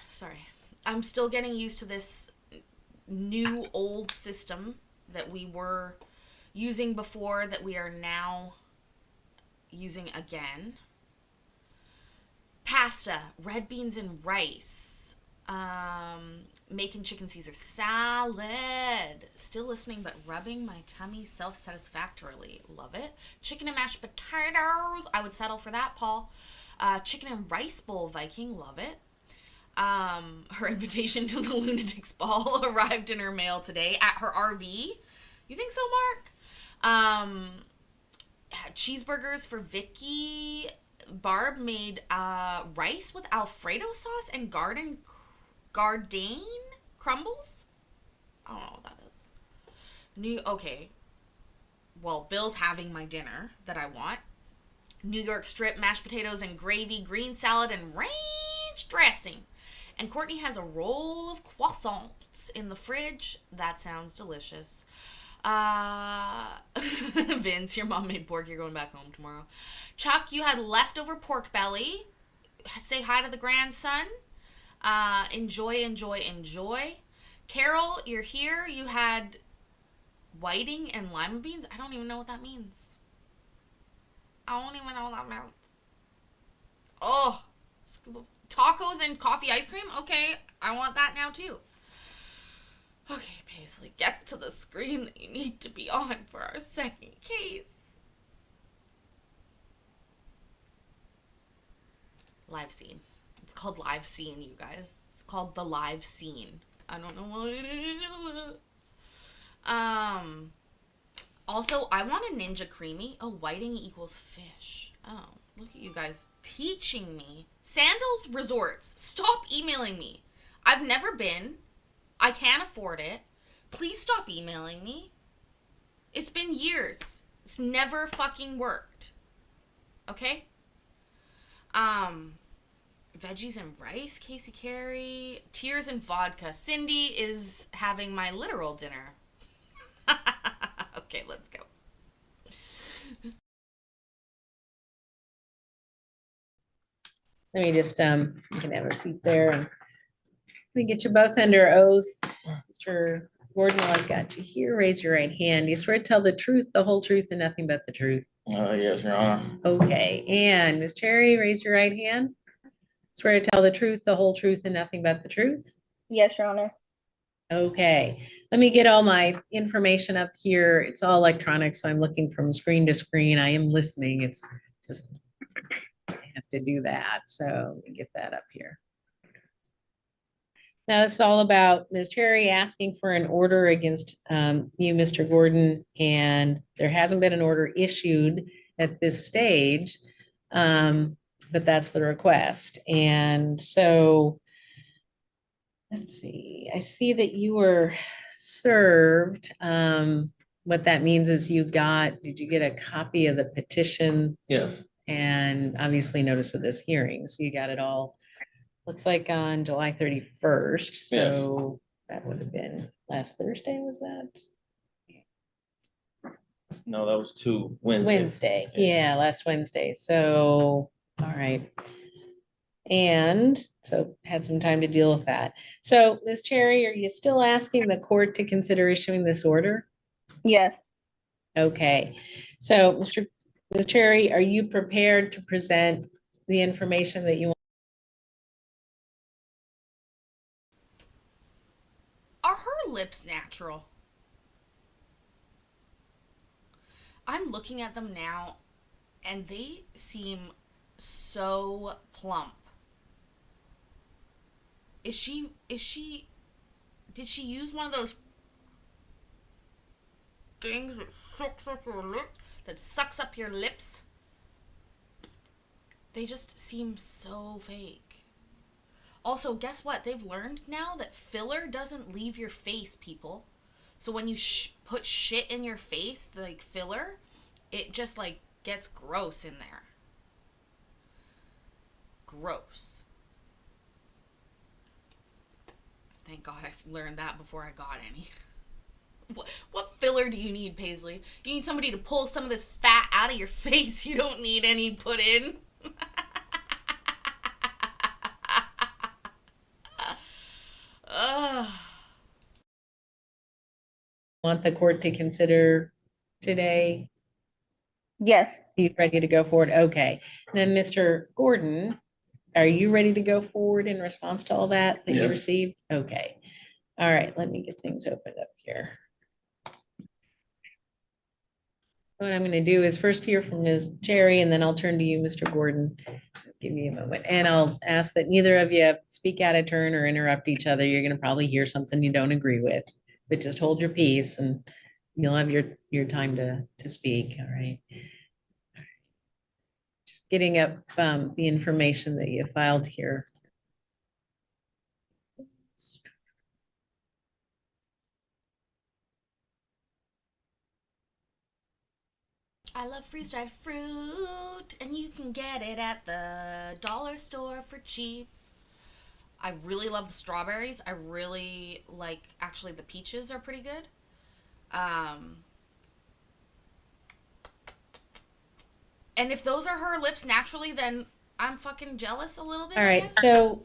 Sorry. I'm still getting used to this new old system that we were using before that we are now using again. Pasta, red beans and rice. Making chicken Caesar salad. Still listening, but rubbing my tummy self-satisfactorily. Love it. Chicken and mashed potatoes. I would settle for that, Paul. Chicken and rice bowl, Viking. Love it. Her invitation to the Lunatics Ball arrived in her mail today at her RV. You think so, Mark? Cheeseburgers for Vicky. Barb made rice with Alfredo sauce and Garden crumbles. I don't know what that is. Okay. Well, Bill's having my dinner that I want. New York strip, mashed potatoes and gravy, green salad and ranch dressing. And Courtney has a roll of croissants in the fridge. That sounds delicious. Vince, your mom made pork. You're going back home tomorrow. Chuck, you had leftover pork belly. Say hi to the grandson. Enjoy. Carol, you're here. You had whiting and lima beans. I don't even know what that means. Oh, scoop of tacos and coffee ice cream? Okay, I want that now too. Okay, Paisley, get to the screen that you need to be on for our second case. Live scene. It's called live scene, you guys. It's called the live scene. I don't know what it is. Also, I want a Ninja Creamy. Oh, whiting equals fish. Oh, look at you guys teaching me. Sandals Resorts. Stop emailing me. I've never been. I can't afford it. Please stop emailing me. It's been years. It's never fucking worked. Okay? Veggies and rice, Casey Carey. Tears and vodka. Cindy is having my literal dinner. Okay, let's go. Let me just, you can have a seat there. And let me get you both under oath. Mr. Gordon, while I've got you here, raise your right hand. You swear to tell the truth, the whole truth, and nothing but the truth. Yes, Your Honor. Okay, and Ms. Cherry, raise your right hand. Swear to tell the truth, the whole truth, and nothing but the truth. Yes, Your Honor. Okay, let me get all my information up here. It's all electronic, so I'm looking from screen to screen. I am listening. It's just, I have to do that. So let me get that up here. Now, it's all about Ms. Cherry asking for an order against you, Mr. Gordon, and there hasn't been an order issued at this stage, but that's the request. And so, let's see, I see that you were served. What that means is did you get a copy of the petition? Yes. And obviously notice of this hearing, so you got it all. Looks like on July 31st, so that would have been last Thursday, was that? No, that was Wednesday. Wednesday, yeah, last Wednesday, so, all right. And so had some time to deal with that. So, Ms. Cherry, are you still asking the court to consider issuing this order? Yes. Okay, so Ms. Cherry, are you prepared to present the information that you want? Are her lips natural? I'm looking at them now and they seem so plump. Did she use one of those things that sucks up your lips? They just seem so fake. Also, guess what? They've learned now that filler doesn't leave your face, people. So when you put shit in your face, like filler, it just like gets gross in there. Gross. Thank God I learned that before I got any. What filler do you need, Paisley? You need somebody to pull some of this fat out of your face. You don't need any put in. Want the court to consider today? Yes. You ready to go forward? Okay. Then Mr. Gordon, are you ready to go forward in response to all that you Yes. received? Okay. All right, let me get things opened up here. What I'm going to do is first hear from Ms. Jerry, and then I'll turn to you, Mr. Gordon. Give me a moment. And I'll ask that neither of you speak out of turn or interrupt each other. You're going to probably hear something you don't agree with, but just hold your peace and you'll have your time to speak. All right. Just getting up the information that you filed here. I love freeze-dried fruit, and you can get it at the dollar store for cheap. I really love the strawberries. I really like, actually, the peaches are pretty good. And if those are her lips naturally, then I'm fucking jealous a little bit. All I right. guess. So,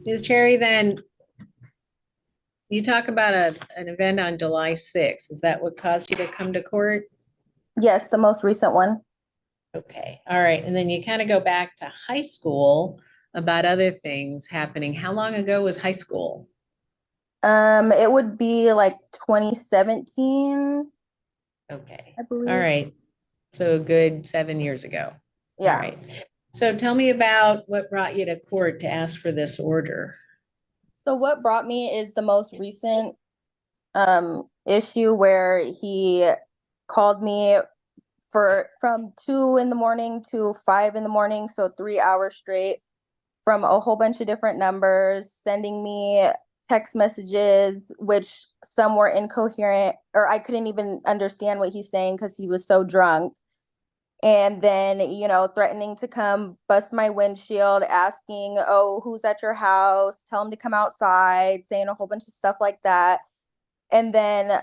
Ms. Cherry, then you talk about an event on July 6th. Is that what caused you to come to court? Yes, the most recent one. Okay. All right. And then you kind of go back to high school about other things happening. How long ago was high school? It would be like 2017, Okay. I believe. All right. So a good 7 years ago. Yeah. All right. So tell me about what brought you to court to ask for this order. So what brought me is the most recent issue where he called me from 2 in the morning to 5 in the morning, so 3 hours straight, from a whole bunch of different numbers, sending me text messages, which some were incoherent, or I couldn't even understand what he's saying because he was so drunk. And then, threatening to come bust my windshield, asking, oh, who's at your house? Tell him to come outside, saying a whole bunch of stuff like that. And then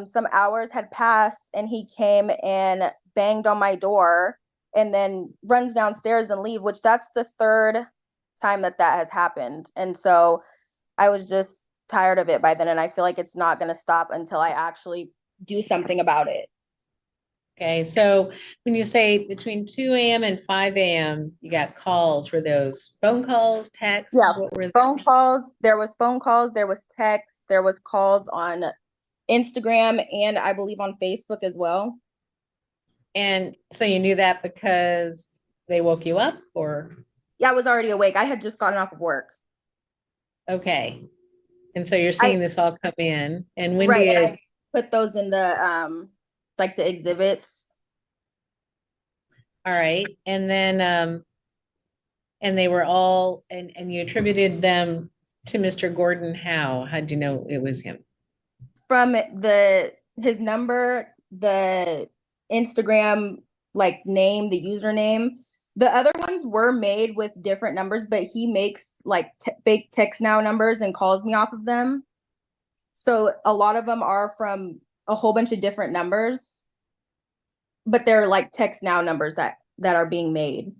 some hours had passed and he came and banged on my door and then runs downstairs and leave, which that's the third time that has happened. And so I was just tired of it by then. And I feel like it's not going to stop until I actually do something about it. Okay. So when you say between 2 a.m. and 5 a.m., you got calls. Were those phone calls, texts? Yeah. What were Phone calls. There was phone calls. There was text. There was calls on Instagram and I believe on Facebook as well. And so you knew that because they woke you up, or? Yeah, I was already awake. I had just gotten off of work. Okay. And so you're seeing this all come in, and when right, do you I put those in the like the exhibits. All right. And then and they were all and you attributed them to Mr. Gordon. How'd you know it was him? From his number, the Instagram like name, the username. The other ones were made with different numbers, but he makes like fake text now numbers and calls me off of them. So a lot of them are from a whole bunch of different numbers, but they're like text now numbers that are being made.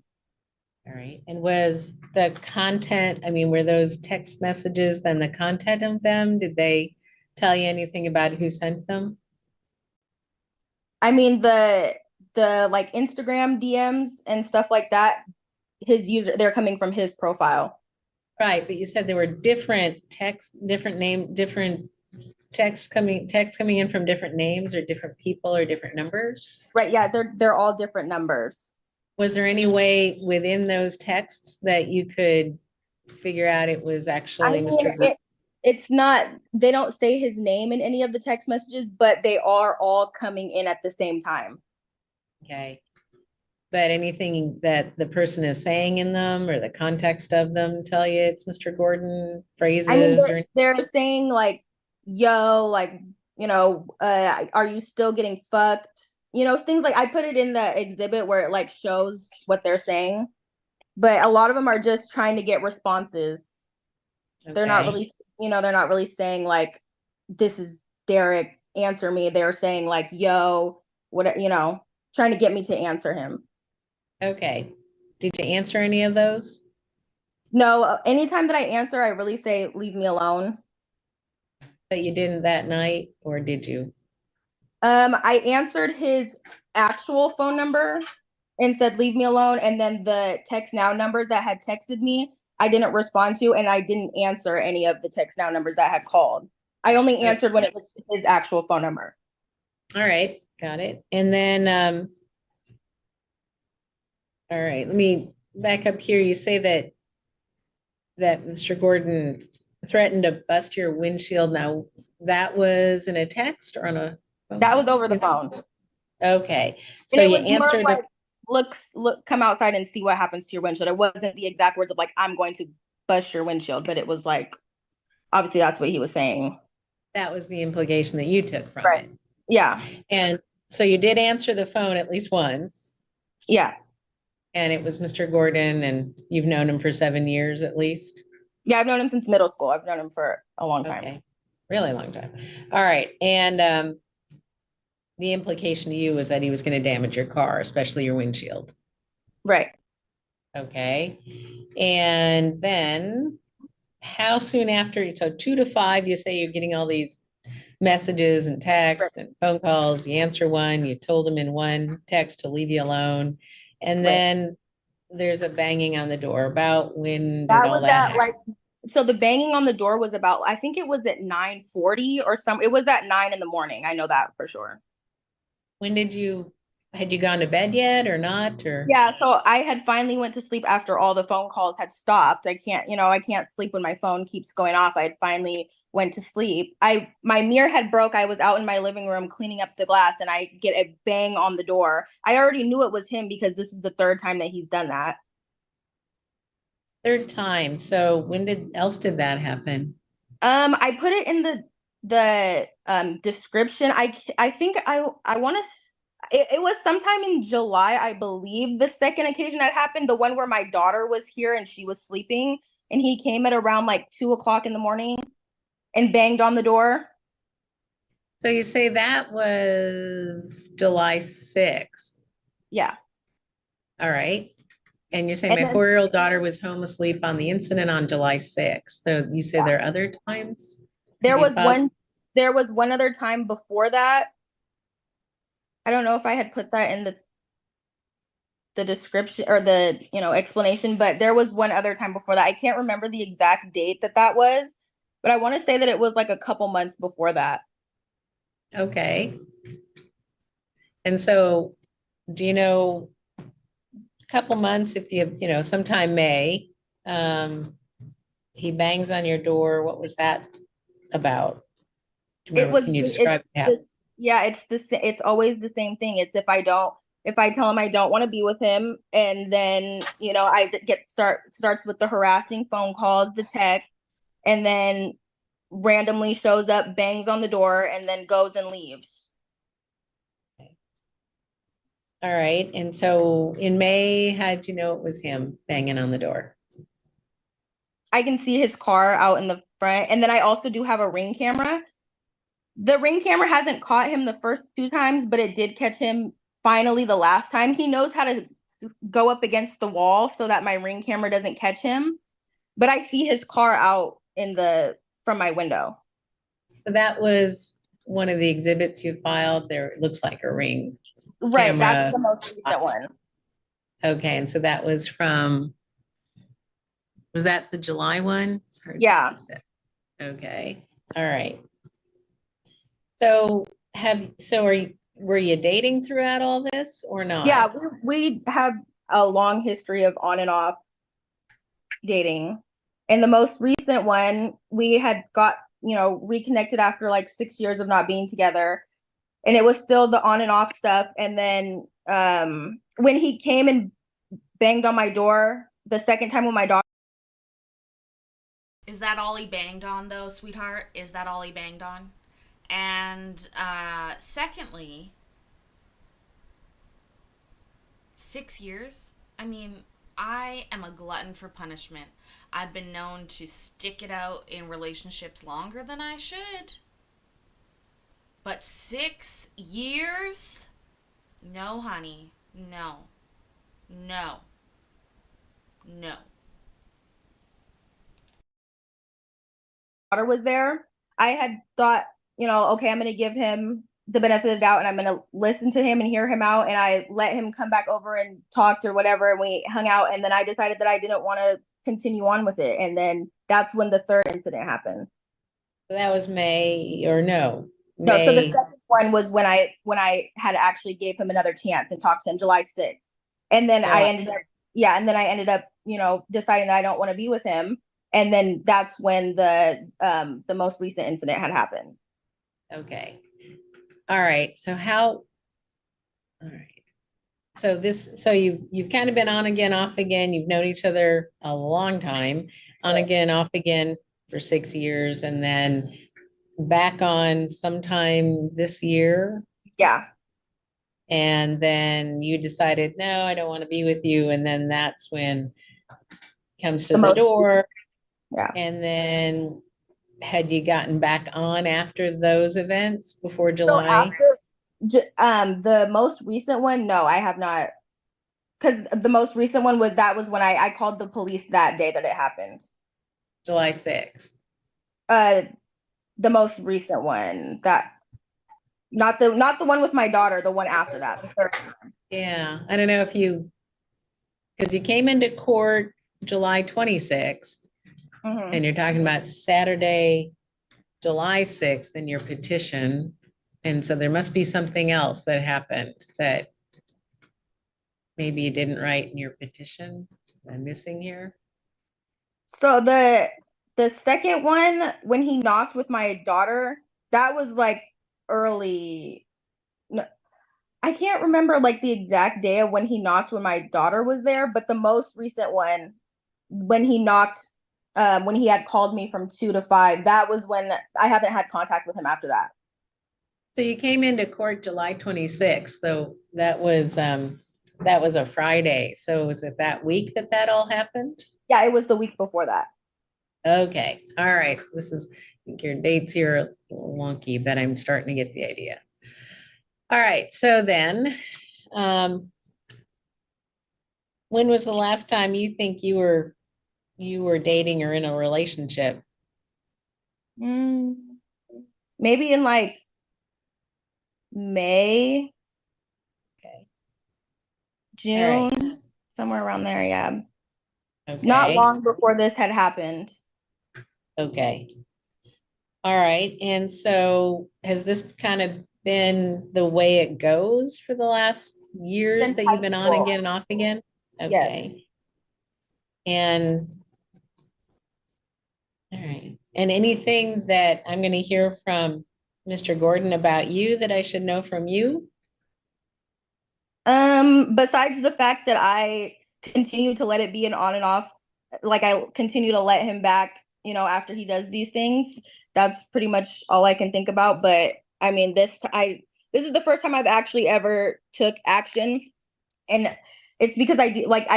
All right. And was the content, I mean, were those text messages then the content of them? Did they tell you anything about who sent them? I mean, the like Instagram DMs and stuff like that, they're coming from his profile. Right, but you said there were different texts, different texts coming in from different names or different people or different numbers? Right, yeah, they're all different numbers. Was there any way within those texts that you could figure out it was actually Mr. Gordon? It's not, they don't say his name in any of the text messages, but they are all coming in at the same time. Okay. But anything that the person is saying in them or the context of them tell you it's Mr. Gordon, phrases? I mean, they're saying like, yo, like, are you still getting fucked? Things like, I put it in the exhibit where it like shows what they're saying, but a lot of them are just trying to get responses. Okay. They're not really saying like, this is Derek, answer me. They're saying like, yo, what, trying to get me to answer him. Okay. Did you answer any of those? No, anytime that I answer, I really say, leave me alone. But you didn't that night, or did you? I answered his actual phone number, and said, leave me alone. And then the text now numbers that had texted me, I didn't respond to, and I didn't answer any of the text now numbers that had called. I only answered when it was his actual phone number. All right, got it. And then, all right, let me back up here. You say that Mr. Gordon threatened to bust your windshield. Now, that was in a text or on a phone? That was over the phone. Okay, And so it you was more answered like, look, come outside and see what happens to your windshield. It wasn't the exact words of like, I'm going to bust your windshield, but it was like, obviously that's what he was saying. that was the implication that you took from Right. it. Yeah. And so you did answer the phone at least once, Yeah. and it was Mr. Gordon, and you've known him for 7 years at least? Yeah, I've known him since middle school. I've known him for a long time. Okay, really long time. All right, and the implication to you was that he was going to damage your car, especially your windshield. Right. Okay, and then how soon after, so 2 to 5, you say you're getting all these messages and texts and phone calls, you answer one, you told him in one text to leave you alone, and Right. then there's a banging on the door. About when did That all was that at happen? like, so the banging on the door was about, I think it was at 9:40 or some, it was at 9 in the morning. I know that for sure. When had you gone to bed yet or not, or? Yeah, so I had finally went to sleep after all the phone calls had stopped. I can't sleep when my phone keeps going off. I had finally went to sleep. My mirror had broke. I was out in my living room cleaning up the glass, and I get a bang on the door. I already knew it was him because this is the third time that he's done that. Third time. So when else did that happen? I put it in the description. I think I want to. It was sometime in July, I believe. The second occasion that happened, the one where my daughter was here and she was sleeping, and he came at around like 2 o'clock in the morning and banged on the door. So you say that was July 6th. Yeah. All right. And you're saying And my then, 4-year-old daughter was home asleep on the incident on July 6th. So you say yeah, there are other times? there Is he was positive? one other time before that. I don't know if I had put that in the description or the explanation, but there was one other time before that. I can't remember the exact date that was, but I want to say that it was like a couple months before that. Okay. And so do you know a couple months, if sometime May, he bangs on your door. What was that about? Do you It remember? was Can you just describe that? yeah, it's always the same thing. It's if I tell him I don't want to be with him, and then I starts with the harassing phone calls, the text, and then randomly shows up, bangs on the door, and then goes and leaves. All right. And so in May, how'd you know it was him banging on the door? I can see his car out in the front, and then I also do have a Ring camera. The Ring camera hasn't caught him the first 2 times, but it did catch him finally the last time. He knows how to go up against the wall so that my Ring camera doesn't catch him. But I see his car out from my window. So that was one of the exhibits you filed. There, it looks like a Ring Right, camera. that's the most recent one. Okay, and so that was was that the July one? It's hard to Yeah. see that. Okay, all right. So were you dating throughout all this or not? Yeah, we have a long history of on and off dating. And the most recent one, we had got, reconnected after like 6 years of not being together. And it was still the on and off stuff. And then when he came and banged on my door the second time with my daughter. Is that all he banged on, though, sweetheart? Is that all he banged on? And secondly, 6 years? I mean, I am a glutton for punishment. I've been known to stick it out in relationships longer than I should. But 6 years? No, honey. No. No. No. Daughter was there. I had thought, okay, I'm going to give him the benefit of the doubt and I'm going to listen to him and hear him out. And I let him come back over and talked or whatever. And we hung out. And then I decided that I didn't want to continue on with it. And then that's when the third incident happened. So that was May or no? No, so the May. second one was when I had actually gave him another chance and talked to him July 6th. And then I ended up, you know, deciding that I don't want to be with him. And then that's when the most recent incident had happened. Okay. All right. All right. So you've kind of been on again, off again. You've known each other a long time, on again, off again for 6 years, and then back on sometime this year. Yeah. And then you decided, no, I don't want to be with you. And then that's when comes to the door. Yeah. And then had you gotten back on after those events before July? So after the most recent one, no, I have not. Because the most recent one was when I called the police that day that it happened. July 6th. The most recent one, that not the one with my daughter, the one after that, the third one. Yeah, I don't know if because you came into court July 26th, and you're talking about Saturday, July 6th in your petition. And so there must be something else that happened that maybe you didn't write in your petition. I'm missing here. So the second one, when he knocked with my daughter, that was like early. No, I can't remember like the exact day of when he knocked when my daughter was there, but the most recent one, when he knocked, when he had called me from 2 to 5, that was when I haven't had contact with him after that. So you came into court July 26th, so that was a Friday. So was it that week that all happened? Yeah, it was the week before that. Okay, all right. So this is, your dates here are a little wonky, but I'm starting to get the idea. All right, so then, when was the last time you think you were dating or in a relationship? Maybe in like May. Okay. June, right. Somewhere around there, yeah. Okay. Not long before this had happened. Okay. All right. And so has this kind of been the way it goes for the last years Since that high you've been on school. again and off again? Okay. Yes. And all right. And anything that I'm going to hear from Mr. Gordon about you that I should know from you? Besides the fact that I continue to let it be an on and off, like I continue to let him back, you know, after he does these things, that's pretty much all I can think about. But I mean, this is the first time I've actually ever took action, and it's because I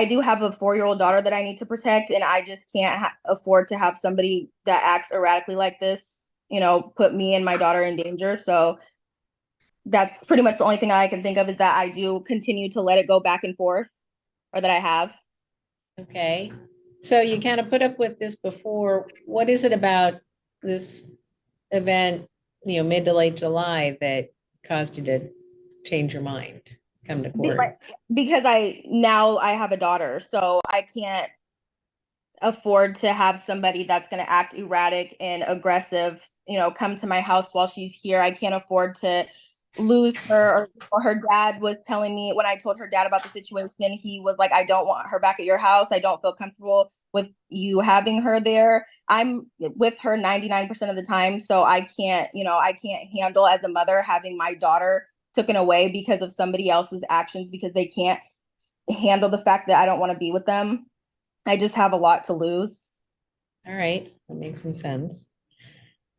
do have a 4-year-old daughter that I need to protect, and I just can't afford to have somebody that acts erratically like this, you know, put me and my daughter in danger. So that's pretty much the only thing I can think of, is that I do continue to let it go back and forth, or that I have. Okay. So you kind of put up with this before. What is it about this event, you know, mid to late July, that caused you to change your mind, come to court? Because I have a daughter, so I can't afford to have somebody that's going to act erratic and aggressive, you know, come to my house while she's here. I can't afford to lose her. Or her dad was telling me, when I told her dad about the situation, he was like, I don't want her back at your house. I don't feel comfortable with you having her there. I'm with her 99% of the time, so I can't handle, as a mother, having my daughter taken away because of somebody else's actions, because they can't handle the fact that I don't want to be with them. I just have a lot to lose. All right, that makes some sense.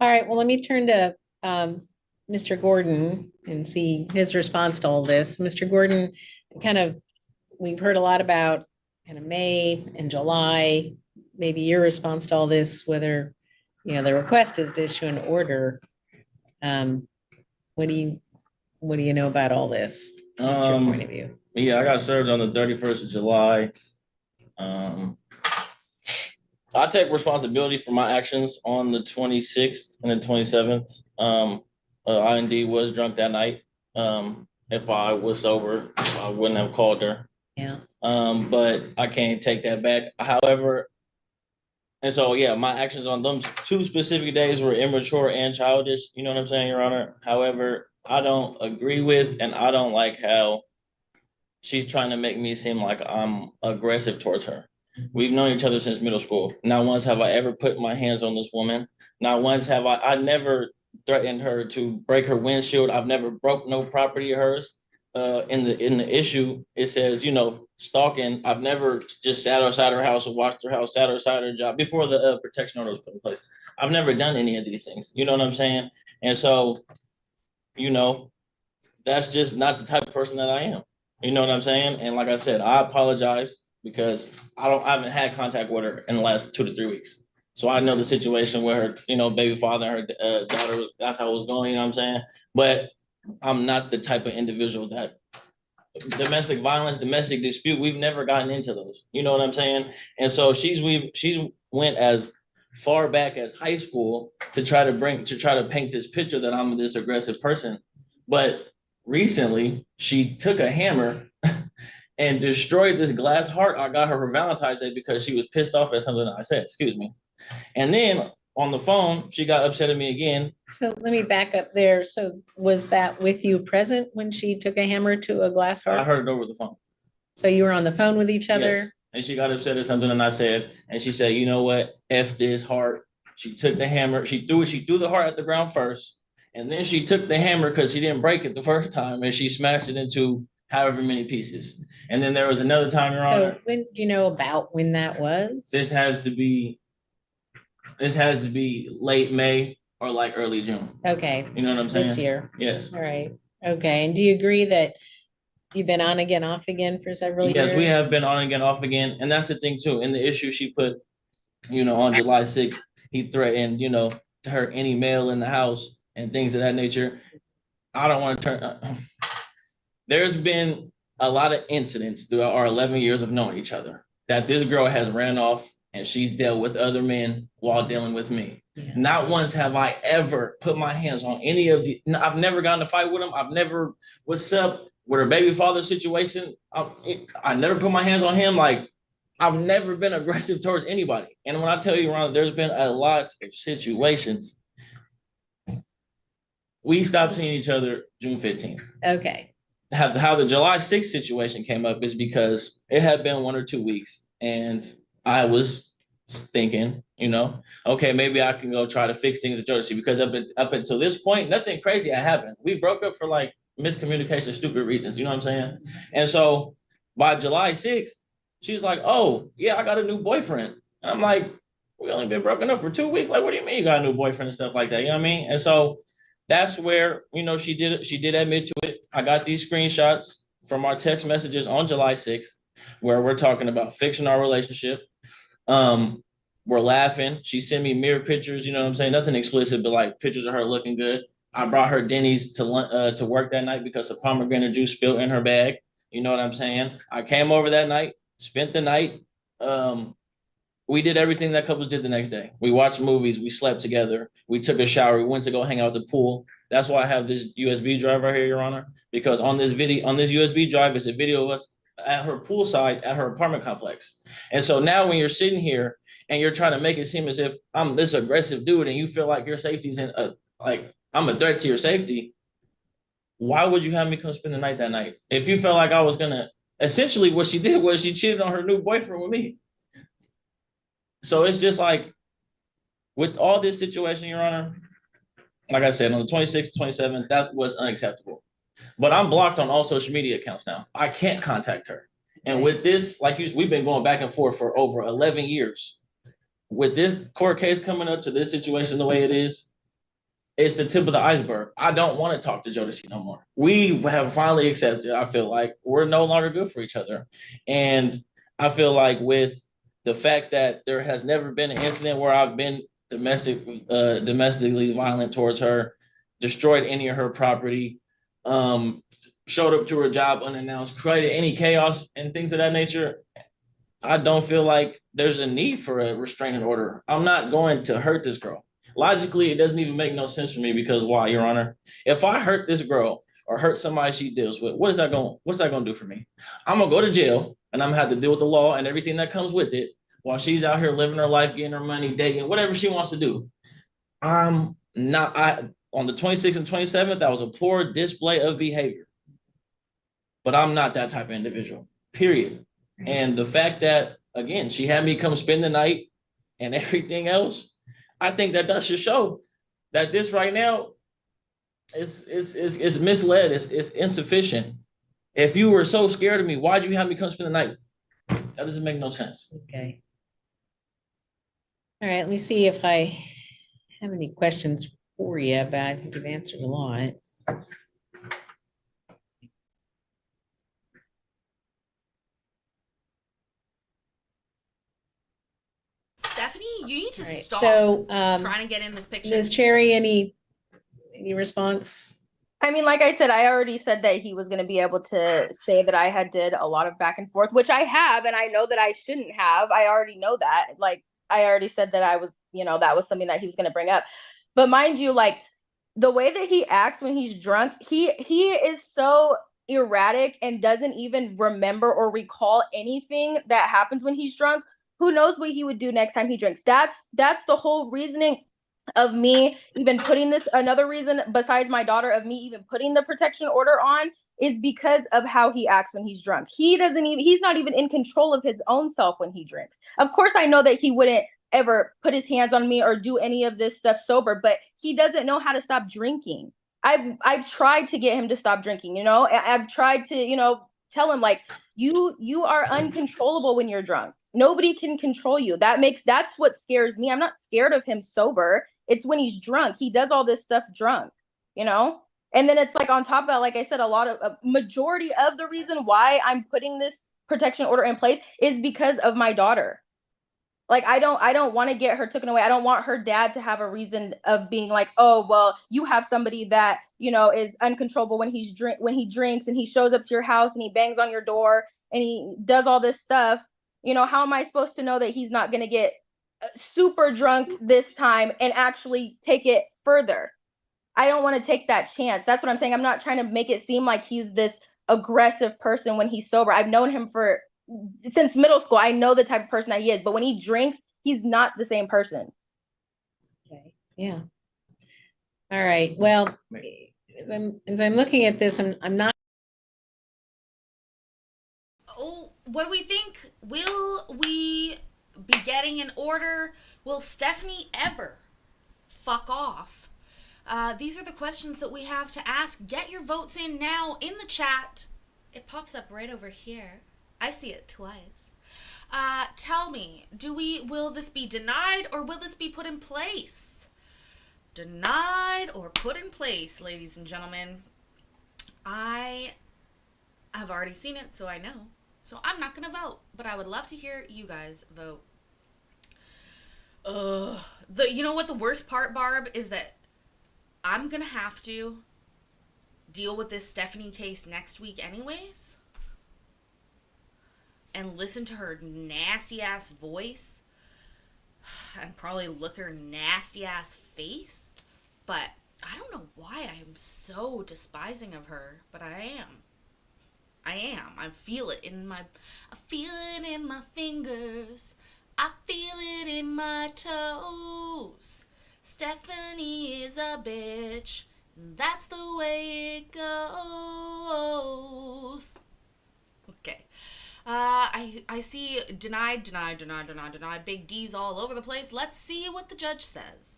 All right, well, let me turn to Mr. Gordon and see his response to all this. Mr. Gordon, we've heard a lot about kind of May and July, maybe your response to all this, whether, you know, the request is to issue an order. What do you know about all this? What's your point of view? Yeah, I got served on the 31st of July. I take responsibility for my actions on the 26th and the 27th. I indeed was drunk that night. If I was sober, I wouldn't have called her. Yeah. But I can't take that back. However, and so yeah, my actions on them 2 specific days were immature and childish. You know what I'm saying, Your Honor? However, I don't agree with, and I don't like how she's trying to make me seem like I'm aggressive towards her. We've known each other since middle school. Not once have I ever put my hands on this woman. Not once have I never threatened her to break her windshield. I've never broke no property of hers. In the issue, it says, stalking. I've never just sat outside her house or watched her house, sat outside her job before the protection order was put in place. I've never done any of these things. You know what I'm saying? And so, that's just not the type of person that I am. You know what I'm saying? And like I said, I apologize because I haven't had contact with her in the last 2 to 3 weeks. So I know the situation where her, baby father and her daughter, that's how it was going, you know what I'm saying? But I'm not the type of individual that domestic violence, domestic dispute, we've never gotten into those. You know what I'm saying? And so she's went as far back as high school to try to paint this picture that I'm this aggressive person. But recently she took a hammer and destroyed this glass heart I got her for Valentine's Day because she was pissed off at something I said, excuse me. And then on the phone, she got upset at me again. So let me back up there. So was that with you present when she took a hammer to a glass I heart? heard it over the phone. So you were on the phone with each other? Yes. And she got upset at something and I said, and she said, you know what? F this heart. She took the hammer. She threw the heart at the ground first. And then she took the hammer because she didn't break it the first time and she smashed it into however many pieces. And then there was another time, Your Honor. So when do you know about when that was? This has to be late May or like early June. Okay. You know what I'm saying? This year. Yes. All right. Okay. And do you agree that you've been on again, off again for several years? Yes, we have been on again, off again. And that's the thing too. In the issue she put, on July 6th, he threatened, to hurt any male in the house and things of that nature. I don't want to turn. There's been a lot of incidents throughout our 11 years of knowing each other that this girl has ran off and she's dealt with other men while dealing with me. Yeah. Not once have I ever put my hands on any of the, I've never gotten in a fight with them. I've never, what's up with her baby father situation. I never put my hands on him. Like, I've never been aggressive towards anybody. And when I tell you, Ron, there's been a lot of situations. We stopped seeing each other June 15th. Okay. How the July 6th situation came up is because it had been 1 or 2 weeks and I was thinking, okay, maybe I can go try to fix things with Jodeci because up until this point, nothing crazy had happened. We broke up for like miscommunication, stupid reasons, you know what I'm saying? And so by July 6th, she's like, oh, yeah, I got a new boyfriend. And I'm like, we only been broken up for 2 weeks. Like, what do you mean you got a new boyfriend and stuff like that? You know what I mean? And so that's where, she did admit to it. I got these screenshots from our text messages on July 6th, where we're talking about fixing our relationship. We're laughing. She sent me mirror pictures, you know what I'm saying? Nothing explicit, but like pictures of her looking good. I brought her Denny's to work that night because the pomegranate juice spilled in her bag. You know what I'm saying? I came over that night, spent the night. We did everything that couples did the next day. We watched movies. We slept together. We took a shower. We went to go hang out at the pool. That's why I have this USB drive right here, Your Honor, because on this USB drive is a video of us at her poolside at her apartment complex. And so now when you're sitting here and you're trying to make it seem as if I'm this aggressive dude and you feel like your safety's like I'm a threat to your safety, why would you have me come spend the night that night? If you felt like I was gonna, essentially what she did was she cheated on her new boyfriend with me. So it's just like, with all this situation, Your Honor, like I said, on the 26th, 27th, that was unacceptable. But I'm blocked on all social media accounts now. I can't contact her. And with this, we've been going back and forth for over 11 years. With this court case coming up to this situation the way it is, it's the tip of the iceberg. I don't want to talk to Jodeci no more. We have finally accepted, I feel like, we're no longer good for each other. And I feel like with the fact that there has never been an incident where I've been domestically violent towards her, destroyed any of her property, showed up to her job unannounced, created any chaos and things of that nature, I don't feel like there's a need for a restraining order. I'm not going to hurt this girl. Logically, it doesn't even make no sense for me because why, Your Honor? If I hurt this girl or hurt somebody she deals with, what's that gonna do for me? I'm gonna go to jail and I'm gonna have to deal with the law and everything that comes with it while she's out here living her life, getting her money, dating, whatever she wants to do. I'm not, on the 26th and 27th, that was a poor display of behavior. But I'm not that type of individual, period. And the fact that, again, she had me come spend the night and everything else, I think that should show that this right now is misled, it's insufficient. If you were so scared of me, why'd you have me come spend the night? That doesn't make no sense. Okay. All right, let me see if I have any questions for you, but I think you've answered a lot. Stephanie, you need to Right, stop so, trying to get in this picture. Ms. Cherry, any response? I mean, like I said, I already said that he was going to be able to say that I had did a lot of back and forth, which I have, and I know that I shouldn't have. I already know that. Like, I already said that I was, that was something that he was going to bring up. But mind you, like, the way that he acts when he's drunk, he is so erratic and doesn't even remember or recall anything that happens when he's drunk. Who knows what he would do next time he drinks? That's the whole reasoning of me even putting this, another reason besides my daughter of me even putting the protection order on is because of how he acts when he's drunk. He's not even in control of his own self when he drinks. Of course, I know that he wouldn't ever put his hands on me or do any of this stuff sober, but he doesn't know how to stop drinking. I've tried to get him to stop drinking, I've tried to, tell him like, you are uncontrollable when you're drunk. Nobody can control you. That's what scares me. I'm not scared of him sober. It's when he's drunk. He does all this stuff drunk, And then it's like on top of that, like I said, a majority of the reason why I'm putting this protection order in place is because of my daughter. Like, I don't want to get her taken away. I don't want her dad to have a reason of being like, oh, well, you have somebody that, is uncontrollable when he drinks and he shows up to your house and he bangs on your door and he does all this stuff. How am I supposed to know that he's not going to get super drunk this time and actually take it further? I don't want to take that chance. That's what I'm saying. I'm not trying to make it seem like he's this aggressive person when he's sober. I've known him since middle school. I know the type of person that he is, but when he drinks, he's not the same person. Okay. Yeah. All right. Well, as I'm looking at this, I'm not. Oh, what do we think? Will we be getting an order? Will Stephanie ever fuck off? These are the questions that we have to ask. Get your votes in now in the chat. It pops up right over here. I see it twice. Tell me, will this be denied or will this be put in place? Denied or put in place, ladies and gentlemen. I have already seen it, so I know. So I'm not going to vote, but I would love to hear you guys vote. You know what the worst part, Barb, is that I'm going to have to deal with this Stephanie case next week anyways. And listen to her nasty ass voice. And probably look her nasty ass face. But I don't know why I am so despising of her, but I am. I feel it in my fingers. I feel it in my toes. Stephanie is a bitch. That's the way it goes. Okay. I see denied, big D's all over the place. Let's see what the judge says.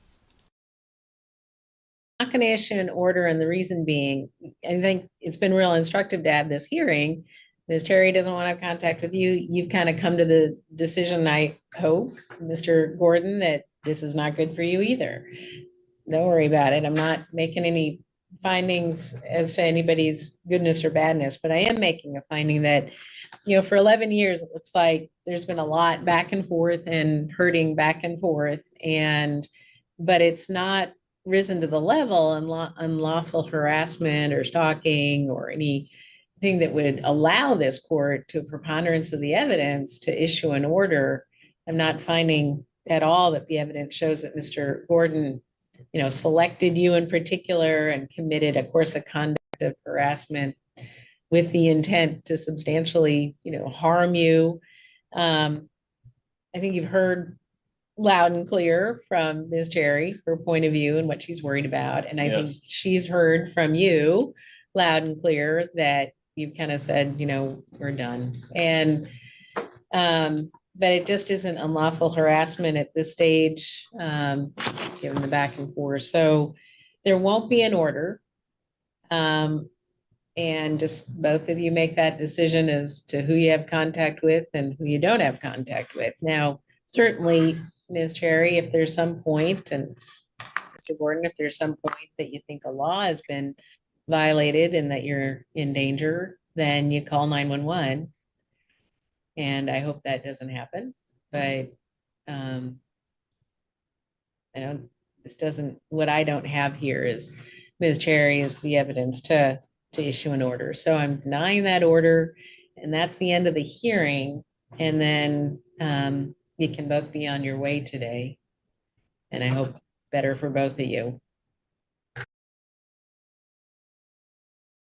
I'm not going to issue an order, and the reason being, I think it's been real instructive to have this hearing. Ms. Terry doesn't want to have contact with you. You've kind of come to the decision, I hope, Mr. Gordon, that this is not good for you either. Don't worry about it. I'm not making any findings as to anybody's goodness or badness, but I am making a finding that, for 11 years, it looks like there's been a lot back and forth and hurting back and forth, but it's not risen to the level unlawful harassment or stalking or anything that would allow this court, to a preponderance of the evidence, to issue an order. I'm not finding at all that the evidence shows that Mr. Gordon selected you in particular and committed a course of conduct of harassment with the intent to substantially, harm you. I think you've heard loud and clear from Ms. Cherry, her point of view and what she's worried about. And I think she's heard from you loud and clear that you've kind of said, we're done. And, but it just isn't unlawful harassment at this stage, given the back and forth. So there won't be an order. And just both of you make that decision as to who you have contact with and who you don't have contact with. Now, certainly, Ms. Cherry, if there's some point, and Mr. Gordon, if there's some point that you think a law has been violated and that you're in danger, then you call 911. And I hope that doesn't happen. But what I don't have here is Ms. Cherry is the evidence to issue an order. So I'm denying that order, and that's the end of the hearing. And then you can both be on your way today. And I hope better for both of you.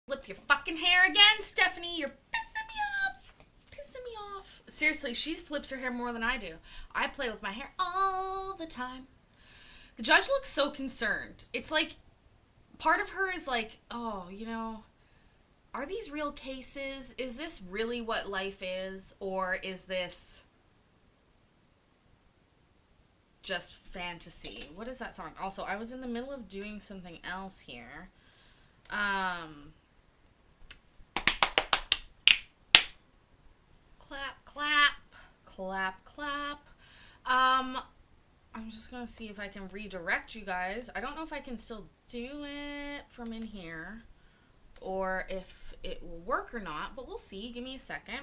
Flip your fucking hair again, Stephanie. You're pissing me off. Pissing me off. Seriously, she flips her hair more than I do. I play with my hair all the time. The judge looks so concerned. It's like, part of her is like, oh, are these real cases? Is this really what life is? Or is this just fantasy? What is that song? Also, I was in the middle of doing something else here. Clap, clap. Clap, clap. I'm just gonna see if I can redirect you guys. I don't know if I can still do it from in here or if it will work or not, but we'll see. Give me a second.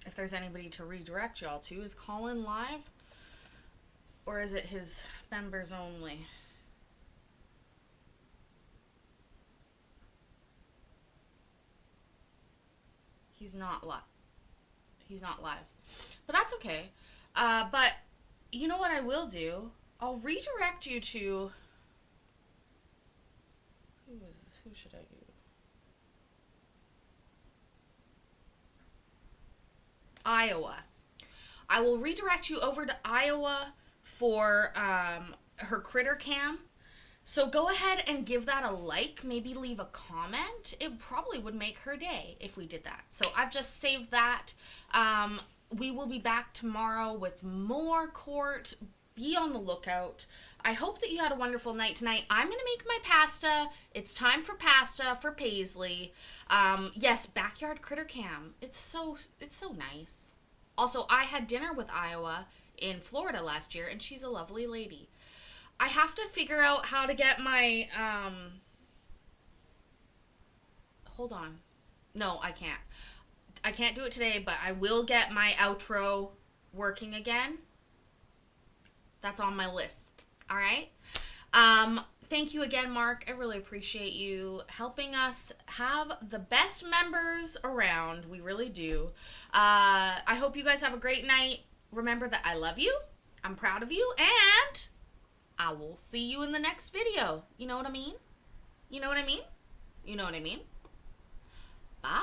If there's anybody to redirect y'all to. Is Colin live? Or is it his members only? He's not live. He's not live. But that's okay. But you know what I will do? I'll redirect you to... Who should I do? Iowa. I will redirect you over to Iowa for her critter cam. So go ahead and give that a like, maybe leave a comment. It probably would make her day if we did that. So I've just saved that. We will be back tomorrow with more court. Be on the lookout. I hope that you had a wonderful night tonight. I'm going to make my pasta. It's time for pasta for Paisley. Yes, backyard critter cam. It's so nice. Also, I had dinner with Iowa in Florida last year, and she's a lovely lady. I have to figure out how to get my, hold on. No, I can't. I can't do it today, but I will get my outro working again. That's on my list. All right? Thank you again, Mark. I really appreciate you helping us have the best members around. We really do. I hope you guys have a great night. Remember that I love you. I'm proud of you. And I will see you in the next video. You know what I mean? You know what I mean? You know what I mean? Bye.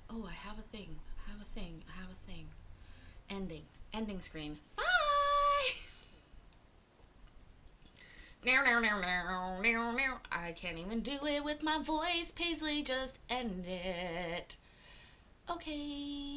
Oh, I have a thing. I have a thing. I have a thing. Ending. Ending screen. Bye. I can't even do it with my voice. Paisley, just end it. Okay.